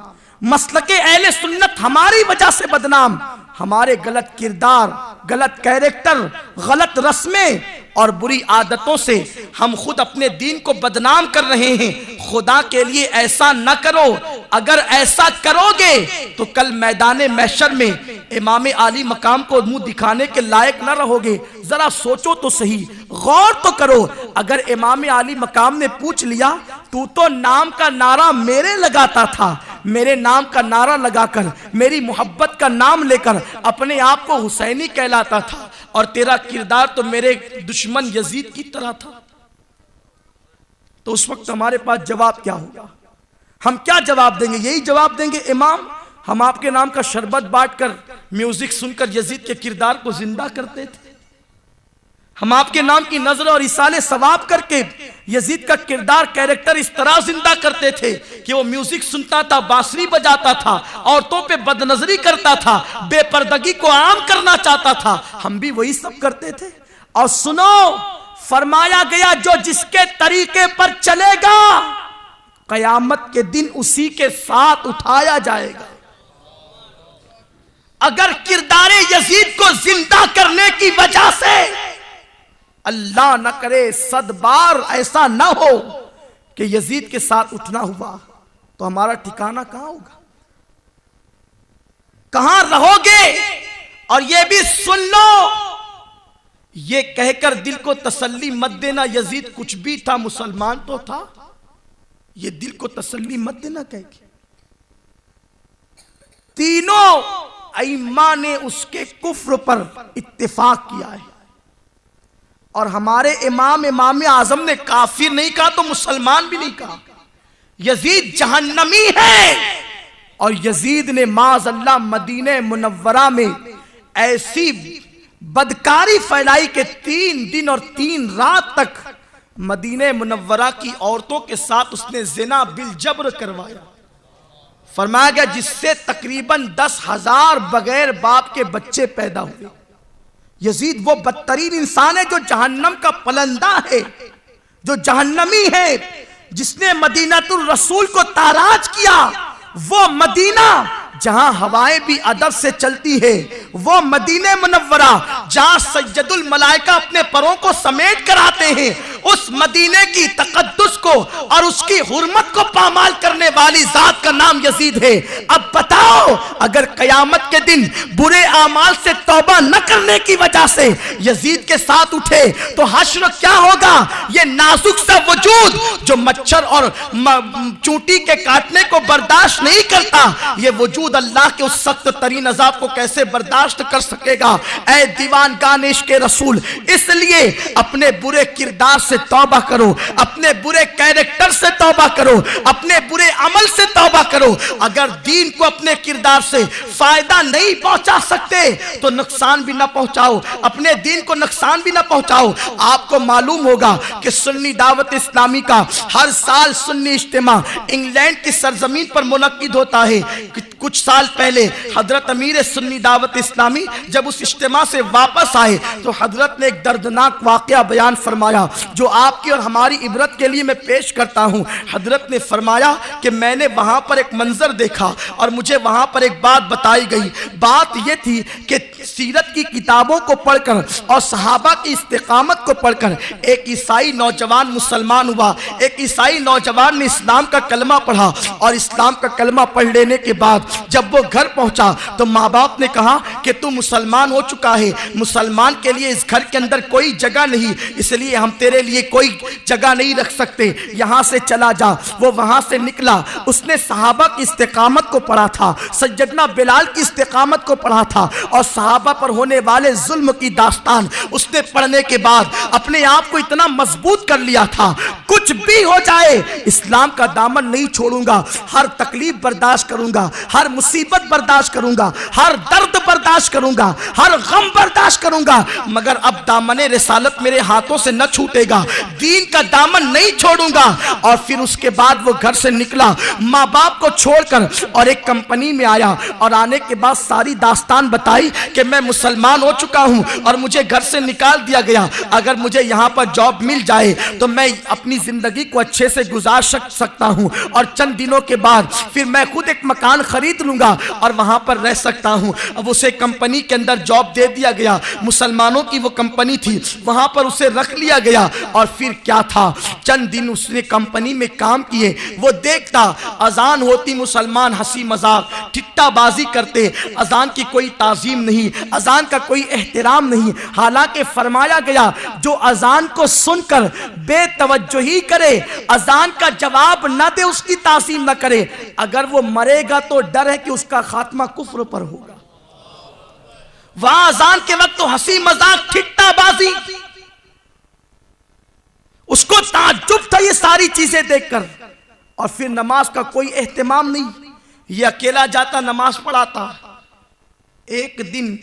مسلک اہل سنت ہماری وجہ سے بدنام. ہمارے غلط کردار, غلط کیریکٹر, غلط رسمیں اور بری عادتوں سے ہم خود اپنے دین کو بدنام کر رہے ہیں. خدا کے لیے ایسا نہ کرو. اگر ایسا کرو گے تو کل میدان محشر میں امام علی مقام کو منہ دکھانے کے لائق نہ رہو گے. ذرا سوچو تو صحیح, غور تو کرو. اگر امام علی مقام نے پوچھ لیا تو نام کا نعرہ میرے لگاتا تھا, میرے نام کا نعرہ لگا کر میری محبت کا نام لے کر اپنے آپ کو حسینی کہلاتا تھا اور تیرا کردار تو میرے دشمن یزید کی طرح تھا, تو اس وقت ہمارے پاس جواب کیا ہوگا؟ ہم کیا جواب دیں گے؟ یہی جواب دیں گے امام ہم آپ کے نام کا شربت بانٹ کر میوزک سن کر یزید کے کردار کو زندہ کرتے تھے. ہم آپ کے نام کی نظر اور اصال ثواب کر کے یزید کا کردار کیریکٹر اس طرح زندہ کرتے تھے کہ وہ میوزک سنتا تھا, بانسری بجاتا تھا, عورتوں پہ بد نظری کرتا تھا, بے پردگی کو عام کرنا چاہتا تھا. ہم بھی وہی سب کرتے تھے. اور سنو, فرمایا گیا جو جس کے طریقے پر چلے گا قیامت کے دن اسی کے ساتھ اٹھایا جائے گا. اگر کردار یزید کو زندہ کرنے کی وجہ سے اللہ نہ کرے 100 بار ایسا نہ ہو کہ یزید کے ساتھ اٹھنا ہوا تو ہمارا ٹھکانہ کہاں ہوگا؟ کہاں رہو گے؟ اور یہ بھی سن لو, یہ کہہ کر دل کو تسلی مت دینا یزید کچھ بھی تھا, مسلمان تو تھا. یہ دل کو تسلی مت دینا کہہ کے تینوں ائمہ نے اس کے کفر پر اتفاق کیا ہے. اور ہمارے امام اعظم نے کافر نہیں کہا تو مسلمان بھی نہیں کہا. یزید جہنمی ہے. اور یزید نے معاذ اللہ مدینہ منورہ میں ایسی بدکاری پھیلائی کہ 3 دن اور 3 رات تک مدینہ منورہ کی عورتوں کے ساتھ اس نے زنا بالجبر کروایا. فرمایا گیا جس سے تقریباً 10,000 بغیر باپ کے بچے پیدا ہوئے. یزید وہ بدترین انسان ہے جو جہنم کا پلندہ ہے, جو جہنمی ہے. جس نے مدینہ الرسول کو تاراج کیا، وہ مدینہ جہاں ہوائیں بھی ادب سے چلتی ہے، وہ مدینہ منورہ جہاں سید الملائکہ اپنے پروں کو سمیٹ کر آتے ہیں، اس مدینے کی تقدس کو اور اس کی حرمت کو پامال کرنے والی ذات کا نام یزید ہے۔ اب بتاؤ، اگر قیامت کے دن برے اعمال سے توبہ نہ کرنے کی وجہ سے یزید کے ساتھ اٹھے تو حشر کیا ہوگا؟ یہ نازک سا وجود جو مچھر اور چونٹی کے کاٹنے کو برداشت نہیں کرتا، یہ وجود اللہ کے اس سخت ترین عذاب کو کیسے برداشت کر سکے گا؟ اے دیوان گان عشق رسول، اس لیے اپنے برے کردار سے توبہ کرو، اپنے برے کیریکٹر سے توبہ کرو، اپنے برے عمل سے توبہ کرو۔ اگر دین کو اپنے کردار سے فائدہ نہیں پہنچا سکتے تو نقصان بھی نہ پہنچاؤ، اپنے دین کو نقصان بھی نہ پہنچاؤ۔ آپ کو معلوم ہوگا کہ سنی دعوت اسلامی کا ہر سال سنی اجتماع انگلینڈ کی سرزمین پر منعقد ہوتا ہے۔ کچھ سال پہلے حضرت امیر سنی دعوت اسلامی جب اس اجتماع سے واپس آئے تو حضرت نے ایک دردناک واقعہ بیان فرمایا جو آپ کی اور ہماری عبرت کے لیے میں پیش کرتا ہوں۔ حضرت نے فرمایا کہ میں نے وہاں پر ایک منظر دیکھا اور مجھے وہاں پر ایک بات بتائی گئی۔ بات یہ تھی کہ سیرت کی کتابوں کو پڑھ کر اور صحابہ کی استقامت کو پڑھ کر ایک عیسائی نوجوان مسلمان ہوا۔ ایک عیسائی نوجوان نے اسلام کا کلمہ پڑھا اور اسلام کا کلمہ پڑھ لینے کے بعد جب وہ گھر پہنچا تو ماں باپ نے کہا کہ تو مسلمان ہو چکا ہے، مسلمان کے لیے اس گھر کے اندر کوئی جگہ نہیں، اس لیے ہم تیرے لیے کوئی جگہ نہیں رکھ سکتے، یہاں سے چلا جا۔ وہ وہاں سے نکلا، اس نے صحابہ کی استقامت کو پڑھا تھا، سیدنا بلال کی استقامت کو پڑھا تھا اور صحابہ پر ہونے والے ظلم کی داستان اس نے پڑھنے کے بعد اپنے آپ کو اتنا مضبوط کر لیا تھا، کچھ بھی ہو جائے اسلام کا دامن نہیں چھوڑوں گا، ہر تکلیف برداشت کروں گا، ہر مصیبت برداشت کروں گا، ہر درد برداشت کروں گا، ہر غم برداشت کروں گا، مگر اب دامن رسالت میرے ہاتھوں سے نہ چھوٹے گا، دین کا دامن نہیں چھوڑوں گا۔ اور پھر اس کے بعد وہ گھر سے نکلا، ماں باپ کو چھوڑ کر اور ایک کمپنی میں آیا اور آنے کے بعد ساری داستان بتائی کہ میں مسلمان ہو چکا ہوں اور مجھے گھر سے نکال دیا گیا، اگر مجھے یہاں پر جاب مل جائے تو میں اپنی زندگی کو اچھے سے گزار سکتا ہوں اور چند دنوں کے بعد پھر میں خود ایک مکان خرید لوں گا اور وہاں پر رہ سکتا ہوں۔ اب اسے کمپنی کے اندر جاب دے دیا گیا، مسلمانوں کی وہ کمپنی تھی، وہاں پر اسے رکھ لیا گیا اور پھر کیا تھا، چند دن اس نے کمپنی میں کام کیے، وہ دیکھتا اذان ہوتی مسلمان ہنسی مذاق ٹھٹا بازی کرتے، اذان کی کوئی تعظیم نہیں، اذان کا کوئی احترام نہیں، حالانکہ فرمایا گیا جو اذان کو سن کر بے توجہی کرے، اذان کا جواب نہ دے، اس کی تعظیم نہ کرے، اگر وہ مرے گا تو ڈر ہے کہ اس کا خاتمہ کفر پر ہوگا۔ وہاں اذان کے وقت تو ہنسی مذاق ٹھٹا بازی، اس کو تعجب تھا یہ ساری چیزیں دیکھ کر، اور پھر نماز کا کوئی اہتمام نہیں، یہ اکیلا جاتا نماز پڑھاتا۔ ایک دن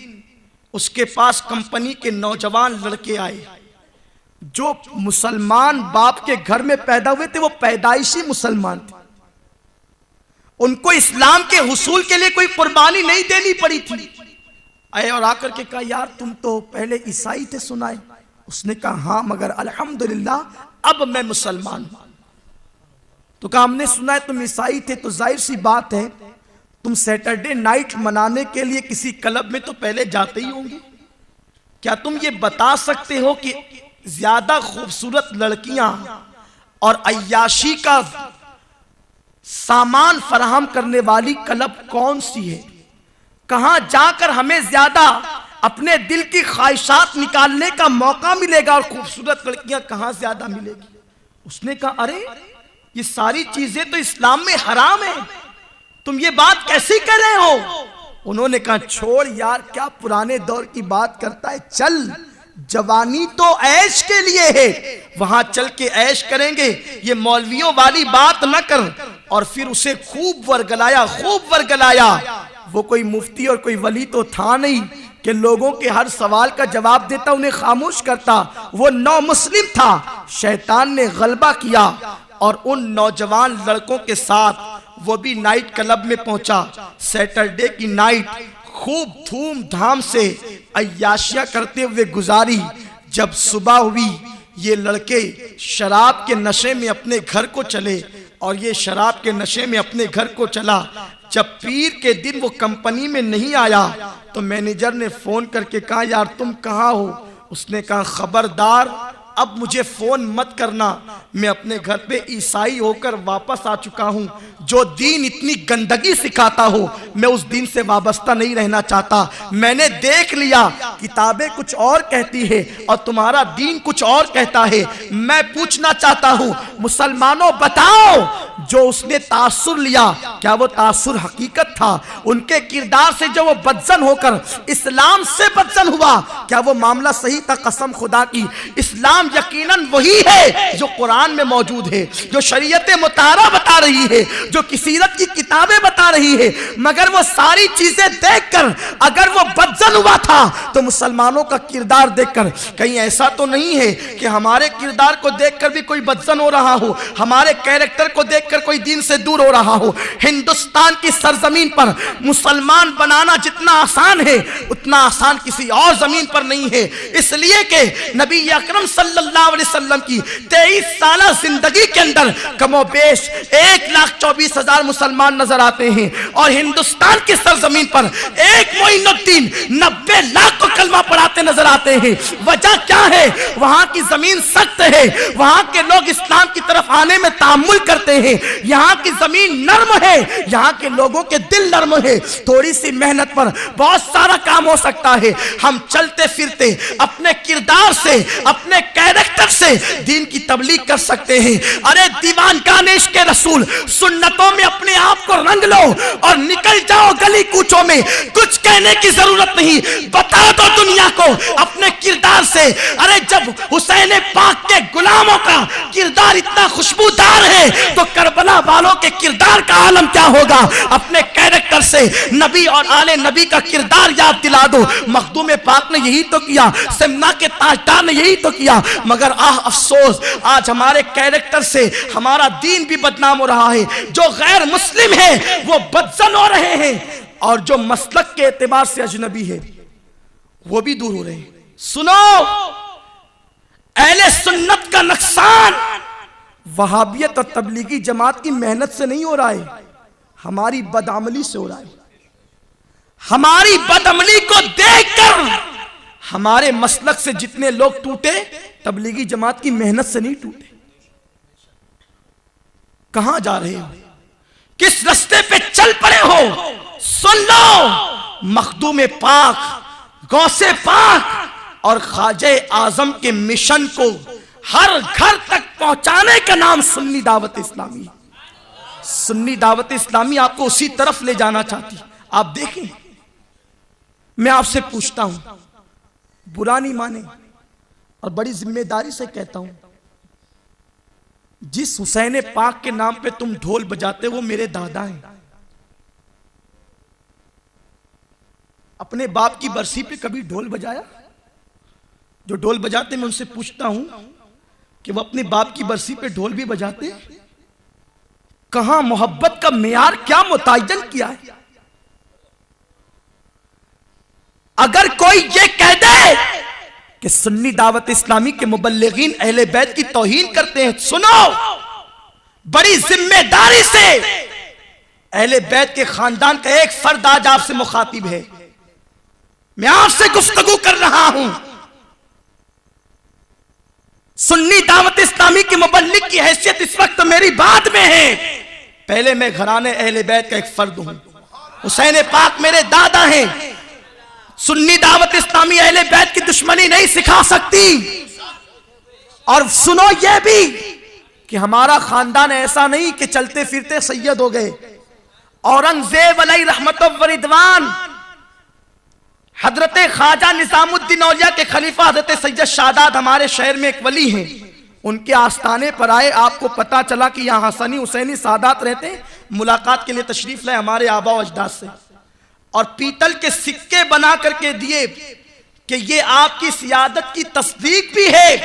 اس کے پاس کمپنی کے نوجوان لڑکے آئے جو مسلمان باپ کے گھر میں پیدا ہوئے تھے، وہ پیدائشی مسلمان تھے، ان کو اسلام کے حصول کے لیے کوئی قربانی نہیں دینی پڑی تھی۔ آئے اور آ کر کے کہا یار تم تو پہلے عیسائی تھے سنائے، اس نے کہا ہاں مگر الحمدللہ اب میں مسلمان ہوں۔ تو کہا ہم نے سنا ہے تم عیسائی تھے، تو ظاہر سی بات ہے تم سیٹرڈے نائٹ منانے کے لیے کسی کلب میں تو پہلے جاتے ہی ہوں گے، کیا تم یہ بتا سکتے ہو کہ زیادہ خوبصورت لڑکیاں اور عیاشی کا سامان فراہم کرنے والی کلب کون سی ہے؟ کہاں جا کر ہمیں زیادہ اپنے دل کی خواہشات نکالنے کا موقع ملے گا اور خوبصورت لڑکیاں کہاں زیادہ ملے گی؟ اس نے کہا ارے یہ ساری چیزیں تو اسلام میں حرام ہیں، تم یہ بات کیسے کر رہے ہو؟ انہوں نے کہا چھوڑ یار کیا پرانے دور کی بات کرتا ہے، چل جوانی تو عیش کے لیے ہے، وہاں چل کے عیش کریں گے، یہ مولویوں والی بات نہ کر۔ اور پھر اسے خوب ورگلایا، وہ کوئی مفتی اور کوئی ولی تو تھا نہیں کہ لوگوں کے ہر سوال کا جواب دیتا انہیں خاموش کرتا، وہ نو مسلم تھا۔ شیطان نے غلبہ کیا اور ان نوجوان لڑکوں کے ساتھ وہ بھی نائٹ کلب میں پہنچا، سیٹرڈے کی نائٹ خوب دھوم دھام سے عیاشیاں کرتے ہوئے گزاری۔ جب صبح ہوئی یہ لڑکے شراب کے نشے میں اپنے گھر کو چلے اور یہ شراب کے نشے میں اپنے گھر کو چلا. جب پیر کے دن وہ کمپنی میں نہیں آیا تو مینیجر نے فون کر کے کہا یار تم کہاں ہو؟ اس نے کہا خبردار اب مجھے فون مت کرنا، میں اپنے گھر پہ عیسائی ہو کر واپس آ چکا ہوں. جو دین اتنی گندگی سکھاتا ہو میں اس دین سے وابستہ نہیں رہنا چاہتا. میں نے دیکھ لیا کتابیں کچھ اور کہتی ہے اور تمہارا دین کچھ اور کہتا ہے. میں پوچھنا چاہتا ہوں مسلمانوں بتاؤ جو اس نے تاثر لیا کیا وہ تاثر حقیقت تھا؟ ان کے کردار سے جو وہ بدزن ہو کر اسلام سے بدزن ہوا کیا وہ معاملہ صحیح تھا؟ قسم خدا کی اسلام یقیناً وہی ہے جو قرآن میں موجود ہے، جو شریعت مطہرہ بتا رہی ہے، جو سیرت کی کتابیں بتا رہی ہے. مگر وہ ساری چیزیں دیکھ کر اگر وہ بدزن ہوا تھا تو مسلمانوں کا کردار دیکھ کر کہیں ایسا تو نہیں ہے کہ ہمارے کردار کو دیکھ کر بھی کوئی بدزن ہو رہا ہو، ہمارے کیریکٹر کو دیکھ کر کوئی دین سے دور ہو رہا ہو. ہندوستان کی سرزمین پر مسلمان بنانا جتنا آسان ہے اتنا آسان کسی اور زمین پر نہیں ہے. اس لیے کہ نبی اکرم صلی اللہ علیہ وسلم کی 23 سالہ زندگی کے اندر کم و بیش 1,24,000 مسلمان نظر آتے ہیں اور ہندوستان کی سرزمین پر ایک معین الدین 90 لاکھ کو کلمہ پڑھاتے نظر آتے ہیں. وجہ کیا ہے؟ وہاں کی زمین سخت ہے، وہاں کے لوگ اسلام کی طرف آنے میں تحمل کرتے ہیں. یہاں کی زمین نرم ہے، یہاں کے لوگوں کے دل نرم ہے. تھوڑی سی محنت پر بہت سارا کام ہو سکتا ہے. ہم چلتے پھرتے اپنے کردار سے اپنے کیریکٹر سے دین کی تبلیغ کر سکتے ہیں. ارے دیوان گان عشق رسول سنتوں میں اپنے آپ کو رنگ لو اور نکل جاؤ گلی کوچوں میں. کچھ کہنے کی ضرورت نہیں، بتا دو دنیا کو اپنے کردار سے. ارے جب حسین پاک کے غلاموں کا کردار اتنا خوشبودار ہے تو کربلا والوں کے کردار کا عالم کیا ہوگا؟ اپنے کیریکٹر سے نبی اور آل نبی کا کردار یاد دلا دو. مخدوم پاک نے یہی تو کیا، سمنا کے تاجدار نے یہی تو کیا. مگر افسوس آج ہمارے کیریکٹر سے ہمارا دین بھی بدنام ہو رہا ہے. جو غیر مسلم ہے وہ بدزن ہو رہے ہیں اور جو مسلک کے اعتبار سے اجنبی ہے وہ بھی دور ہو رہے ہیں. سنو، اہل سنت کا نقصان وہابیت اور تبلیغی جماعت کی محنت سے نہیں ہو رہا ہے، ہماری بدعملی سے ہو رہا ہے. ہماری بدعملی کو دیکھ کر ہمارے مسلک سے جتنے لوگ ٹوٹے تبلیغی جماعت کی محنت سے نہیں ٹوٹے. کہاں جا رہے ہو؟ کس رستے پہ چل پڑے ہو؟ سن لو، مخدوم پاک، غوث پاک اور خواجہ اعظم کے مشن کو ہر گھر تک پہنچانے کا نام سنی دعوت اسلامی. سنی دعوت اسلامی آپ کو اسی طرف لے جانا چاہتی. آپ دیکھیں، میں آپ سے پوچھتا ہوں، برا نہیں مانے اور بڑی ذمہ داری سے کہتا ہوں، جس حسین پاک کے نام پہ تم ڈھول بجاتے وہ میرے دادا ہیں. اپنے باپ کی برسی پہ کبھی ڈھول بجایا؟ جو ڈھول بجاتے میں ان سے پوچھتا ہوں کہ وہ اپنے باپ کی برسی پہ ڈھول بھی بجاتے؟ کہاں محبت کا معیار کیا متعین کیا ہے؟ اگر کوئی یہ کہہ دے کہ سنی دعوت اسلامی کے مبلغین اہل بیت کی توہین کرتے ہیں، سنو، بڑی ذمہ داری سے اہل بیت کے خاندان کا ایک فرد آج آپ سے مخاطب ہے. میں آپ سے گفتگو کر رہا ہوں. سنی دعوت اسلامی کی مبلغ کی حیثیت اس وقت میری بات میں ہے. پہلے میں گھرانے اہل بیت کا ایک فرد ہوں. حسین پاک میرے دادا ہیں. سنی دعوت اسلامی اہل بیت کی دشمنی نہیں سکھا سکتی. اور سنو یہ بھی کہ ہمارا خاندان ایسا نہیں کہ چلتے پھرتے سید ہو گئے. اورنگزیب علیہ رحمت و رضوان، حضرت خواجہ نظام الدین اولیاء کے خلیفہ حضرت سید شاداد ہمارے شہر میں ایک ولی ہیں. ان کے آستانے پر آئے، آپ کو پتا چلا کہ یہاں حسنی حسینی سادات رہتے ہیں، ملاقات کے لیے تشریف لائے ہمارے آبا و اجداد سے، اور پیتل کے سکے بنا کر کے دیے کہ یہ آپ کی سیادت کی تصدیق بھی ہے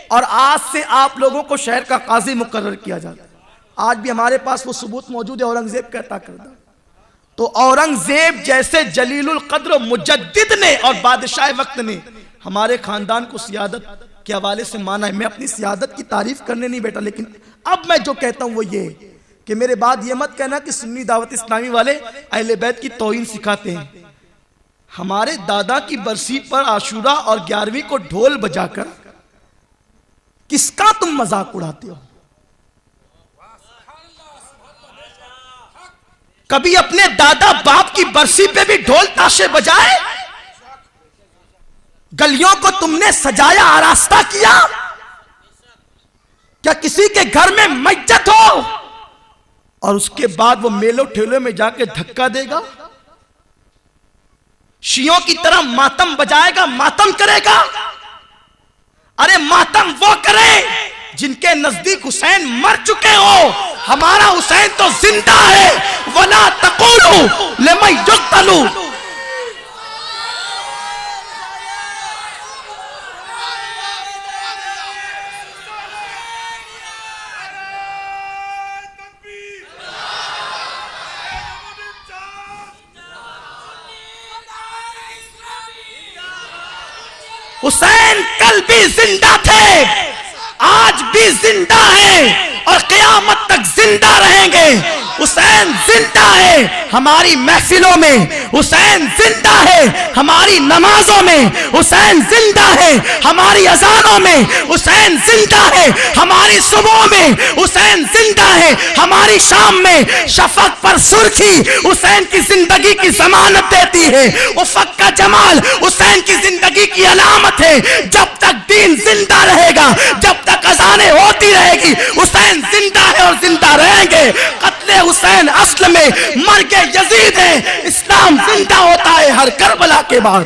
اور آج سے آپ لوگوں کو شہر کا قاضی مقرر کیا جاتا ہے. آج بھی ہمارے پاس وہ ثبوت موجود ہے اورنگزیب کہتا کردہ. تو اورنگزیب جیسے جلیل القدر مجدد نے اور بادشاہ وقت نے ہمارے خاندان کو سیادت کے حوالے سے مانا ہے. میں اپنی سیادت کی تعریف کرنے نہیں بیٹھا, لیکن اب میں جو کہتا ہوں وہ یہ کہ میرے بعد یہ مت کہنا کہ سنی دعوت اسلامی والے اہل بیت کی توہین سکھاتے ہیں. ہمارے دادا کی برسی پر عاشورہ اور 11ویں کو ڈھول بجا کر کس کا تم مذاق اڑاتے ہو؟ کبھی اپنے دادا باپ کی برسی پہ بھی ڈھول تاشے بجائے؟ گلیوں کو تم نے سجایا آراستہ کیا؟ کیا کسی کے گھر میں میت ہو اور اس کے بعد وہ میلوں ٹھیلوں میں جا کے دھکا دے گا؟ شیعوں کی طرح ماتم بجائے گا, ماتم کرے گا؟ ارے ماتم وہ کرے جن کے نزدیک حسین مر چکے ہو. ہمارا حسین تو زندہ ہے. وَلَا تَقُولُوا لِمَنْ يُقْتَلُ. حسین کل بھی زندہ تھے, آج بھی زندہ ہیں اور قیامت تک زندہ رہیں گے. حسین زندہ ہے ہماری محفلوں میں, حسین زندہ ہے ہماری نمازوں میں, حسین زندہ ہے ہماری اذانوں میں, حسین زندہ ہے ہماری صبحوں میں, حسین زندہ ہے ہماری شام میں. شفق پر سرخی حسین کی زندگی کی ضمانت دیتی ہے. افق کا جمال حسین کی زندگی کی علامت ہے. جب تک دین زندہ رہے گا, جب تک اذانیں ہوتی رہے گی, حسین زندہ ہے اور زندہ رہیں گے. قتل حسین اصل میں مرگ یزید ہے. اسلام زندہ ہوتا ہے ہر کربلا کے بعد.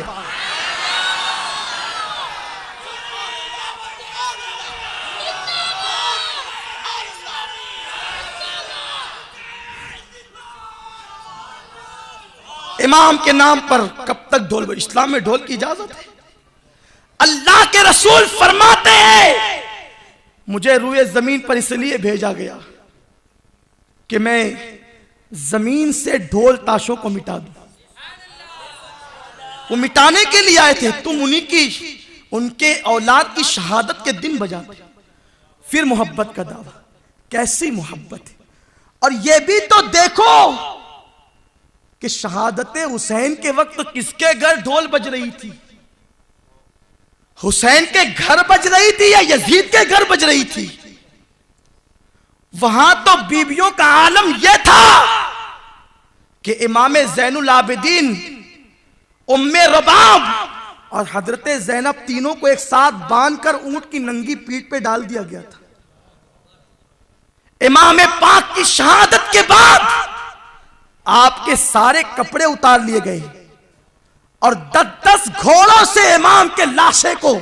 امام کے نام پر کب تک ڈھول بجے؟ اسلام میں ڈھول کی اجازت ہے. اللہ کے رسول فرماتے ہیں مجھے روئے زمین پر اس لیے بھیجا گیا کہ میں زمین سے ڈھول تاشوں کو مٹا دوں. وہ مٹانے کے لیے آئے تھے. تم ان کے اولاد کی شہادت کے دن بجاتے. پھر محبت کا دعویٰ. کیسی محبت ہے. اور یہ بھی تو دیکھو کہ شہادت حسین کے وقت کس کے گھر ڈھول بج رہی تھی؟ حسین کے گھر بج رہی تھی یا یزید کے گھر بج رہی تھی؟ وہاں تو بیویوں کا عالم یہ تھا کہ امام زین العابدین, ام رباب اور حضرت زینب تینوں کو ایک ساتھ باندھ کر اونٹ کی ننگی پیٹھ پہ ڈال دیا گیا تھا. امام پاک کی شہادت کے بعد آپ کے سارے کپڑے اتار لیے گئے اور 10 گھوڑوں سے امام کے لاشے کو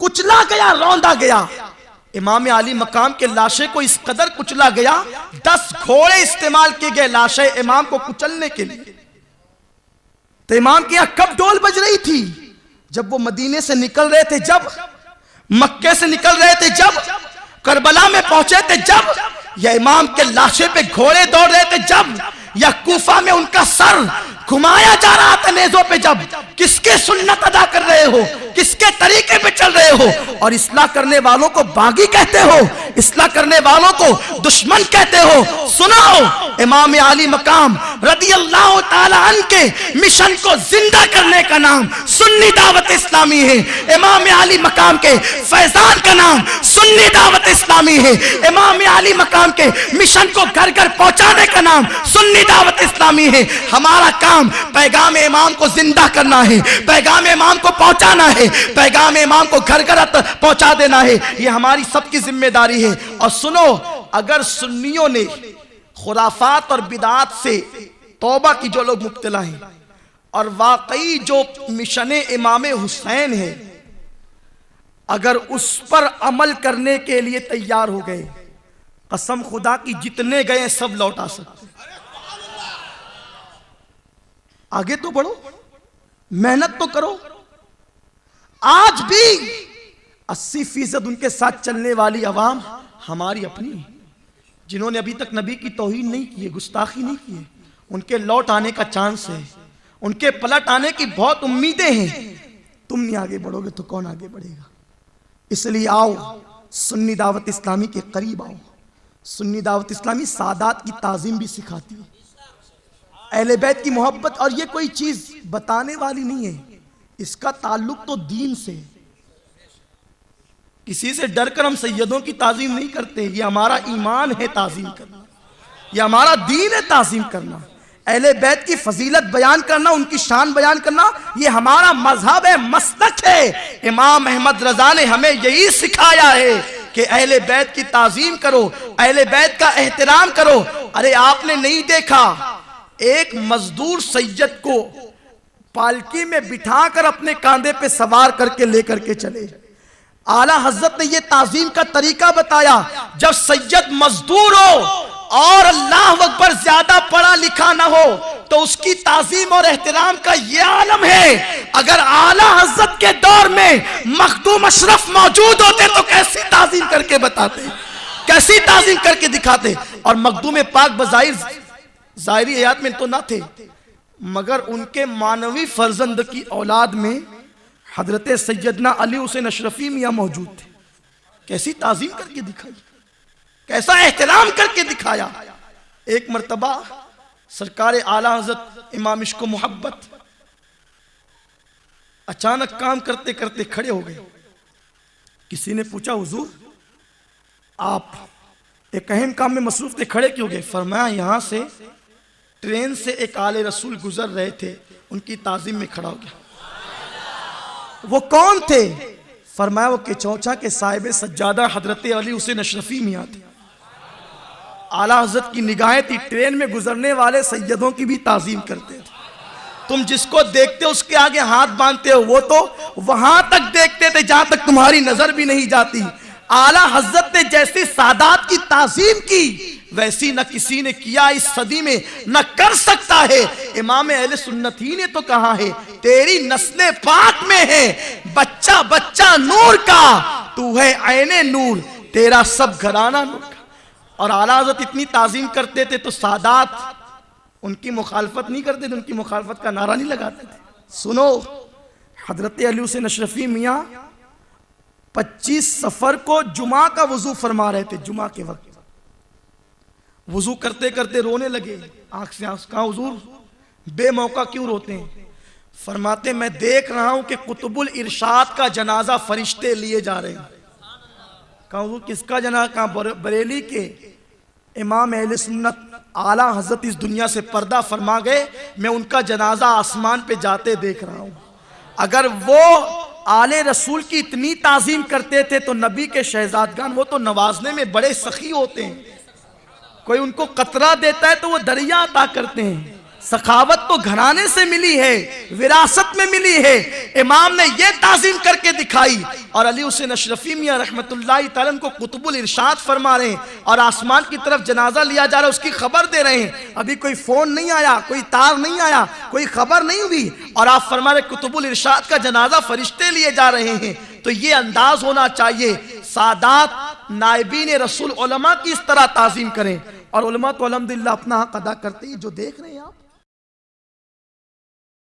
کچلا گیا, روندا گیا. امام علی مقام کے لاشے کو اس قدر کچلا گیا, 10 گھوڑے استعمال کیے گئے لاشے امام کو کچلنے کے لیے. تو امام کے یہاں کب ڈھول بج رہی تھی؟ جب وہ مدینے سے نکل رہے تھے, جب مکے سے نکل رہے تھے, جب کربلا میں پہنچے تھے, جب یا امام کے لاشے پہ گھوڑے دوڑ رہے تھے, جب یا کوفہ میں ان کا سر گھمایا جا رہا تھا نیزوں پہ, جب کس کے سنت ادا کر رہے ہو, کس کے طریقے پہ چل رہے ہو, اور اصلاح کرنے والوں کو باغی کہتے ہو, اصلاح کرنے والوں کو دشمن کہتے ہو. سنو, امام علی مقام رضی اللہ تعالی عنہ کے مشن کو زندہ کرنے کا نام سنی دعوت اسلامی ہے. امام علی مقام کے فیضان کا نام سنی دعوت اسلامی ہے. امام علی مقام کے مشن کو گھر گھر پہنچانے کا نام سنی دعوت اسلامی ہے. ہمارا کام پیغام امام کو زندہ کرنا ہے, پیغام امام کو پہنچانا ہے, پیغام امام کو گھر گھر پہنچا دینا ہے. یہ ہماری سب کی ذمہ داری ہے. اور سنو, اگر سنیوں نے خرافات اور بدعات سے توبہ کی جو لوگ مبتلا ہیں اور واقعی جو مشن امام حسین ہے اگر اس پر عمل کرنے کے لیے تیار ہو گئے, قسم خدا کی جتنے گئے سب لوٹا سکتے. آگے تو بڑھو, محنت تو کرو. آج بھی 80% ان کے ساتھ چلنے والی عوام ہماری اپنی ہے, جنہوں نے ابھی تک نبی کی توہین نہیں کی ہے, گستاخی نہیں کی ہے. ان کے لوٹ آنے کا چانس ہے, ان کے پلٹ آنے کی بہت امیدیں ہیں. تم نہیں آگے بڑھو گے تو کون آگے بڑھے گا؟ اس لیے آؤ سنی دعوت اسلامی کے قریب آؤ. سنی دعوت اسلامی سادات کی تعظیم بھی سکھاتی ہے, اہل بیت کی محبت, اور یہ کوئی چیز بتانے والی نہیں ہے, اس کا تعلق تو دین سے. کسی سے ڈر کر ہم سیدوں کی تعظیم نہیں کرتے, یہ ہمارا ایمان ہے تعظیم کرنا, یہ ہمارا دین ہے تعظیم کرنا. اہل بیت کی فضیلت بیان کرنا, ان کی شان بیان کرنا, یہ ہمارا مذہب ہے, مسلک ہے. امام احمد رضا نے ہمیں یہی سکھایا ہے کہ اہل بیت کی تعظیم کرو, اہل بیت کا احترام کرو. ارے آپ نے نہیں دیکھا ایک مزدور سید کو پالکی میں بٹھا کر اپنے کاندھے پہ سوار کر کے لے کر کے چلے. اعلیٰ حضرت نے یہ تعظیم کا طریقہ بتایا. جب سید مزدور ہو اور اللہ اکبر زیادہ پڑھا لکھا نہ ہو تو اس کی تعظیم اور احترام کا یہ عالم ہے. اگر اعلیٰ حضرت کے دور میں مخدوم اشرف موجود ہوتے تو کیسی تعظیم کر کے بتاتے, کیسی تعظیم کر کے دکھاتے. اور مخدوم پاک بظاہر ظاہری حیات میں تو نہ تھے, مگر ان کے معنوی فرزند کی اولاد میں حضرت سیدنا علی حسین اشرفی میاں موجود تھے. کیسی تعظیم کر کے دکھائی, کیسا احترام کر کے دکھایا. ایک مرتبہ سرکار اعلیٰ حضرت امام عشق و محبت اچانک کام کرتے کرتے کھڑے ہو گئے. کسی نے پوچھا حضور آپ ایک اہم کام میں مصروف تھے, کھڑے کیوں گئے؟ فرمایا یہاں سے ٹرین سے ایک آل رسول گزر رہے تھے, ان کی تعظیم میں کھڑا ہو گیا. وہ کون تھے؟ فرمایا وہ کچوچا کے صاحب سجادہ حضرت علی حسین اشرفی میاں تھے. اعلیٰ حضرت کی نگاہیں تھی, ٹرین میں گزرنے والے سیدوں کی بھی تعظیم کرتے تھے. تم جس کو دیکھتے اس کے آگے ہاتھ باندھتے ہو, وہ تو وہاں تک دیکھتے تھے جہاں تک تمہاری نظر بھی نہیں جاتی. اعلیٰ حضرت نے جیسی سادات کی تعظیم کی ویسی نہ کسی نے کیا اس صدی میں, نہ کر سکتا ہے. امام اہل سنت ہی نے تو کہا ہے تیری نسل پاک میں ہے بچہ بچہ نور کا, تو ہے عین نور, تیرا سب گھرانہ نور کا. اور اعلیٰ حضرت اتنی تعظیم کرتے تھے تو سادات ان کی مخالفت نہیں کرتے تھے, ان کی مخالفت کا نعرہ نہیں لگاتے تھے. سنو, حضرت علی حسین اشرفی میاں 25 صفر کو جمعہ کا وضو فرما رہے تھے. جمعہ کے وقت وضو کرتے کرتے رونے لگے, آنکھ سے آنکھ. کہا حضور بے موقع کیوں روتے ہیں؟ فرماتے میں دیکھ رہا ہوں کہ قطب الارشاد کا جنازہ فرشتے لیے جا رہے ہیں. کہا حضور کس کا جنازہ؟ کہا بریلی کے امام اہل سنت اعلیٰ حضرت اس دنیا سے پردہ فرما گئے, میں ان کا جنازہ آسمان پہ جاتے دیکھ رہا ہوں. اگر وہ آل رسول کی اتنی تعظیم کرتے تھے تو نبی کے شہزادگان وہ تو نوازنے میں بڑے سخی ہوتے ہیں. کوئی ان کو قطرہ دیتا ہے تو وہ دریا عطا کرتے ہیں. سخاوت تو گھرانے سے ملی ہے, وراثت میں ملی ہے. امام نے یہ تعظیم کر کے دکھائی. اور علی حسین اشرفی میاں رحمت اللہ تعالیٰ کو قطب الارشاد فرما رہے ہیں اور آسمان کی طرف جنازہ لیا جا رہا ہے, اس کی خبر دے رہے ہیں. ابھی کوئی فون نہیں آیا, کوئی تار نہیں آیا, کوئی خبر نہیں ہوئی, اور آپ فرما رہے قطب الارشاد کا جنازہ فرشتے لیے جا رہے ہیں. تو یہ انداز ہونا چاہیے. سادات نائبین رسول علماء کی اس طرح تعظیم کریں, اور علماء تو الحمدللہ اپنا حق ادا کرتے ہیں. جو دیکھ رہے ہیں آپ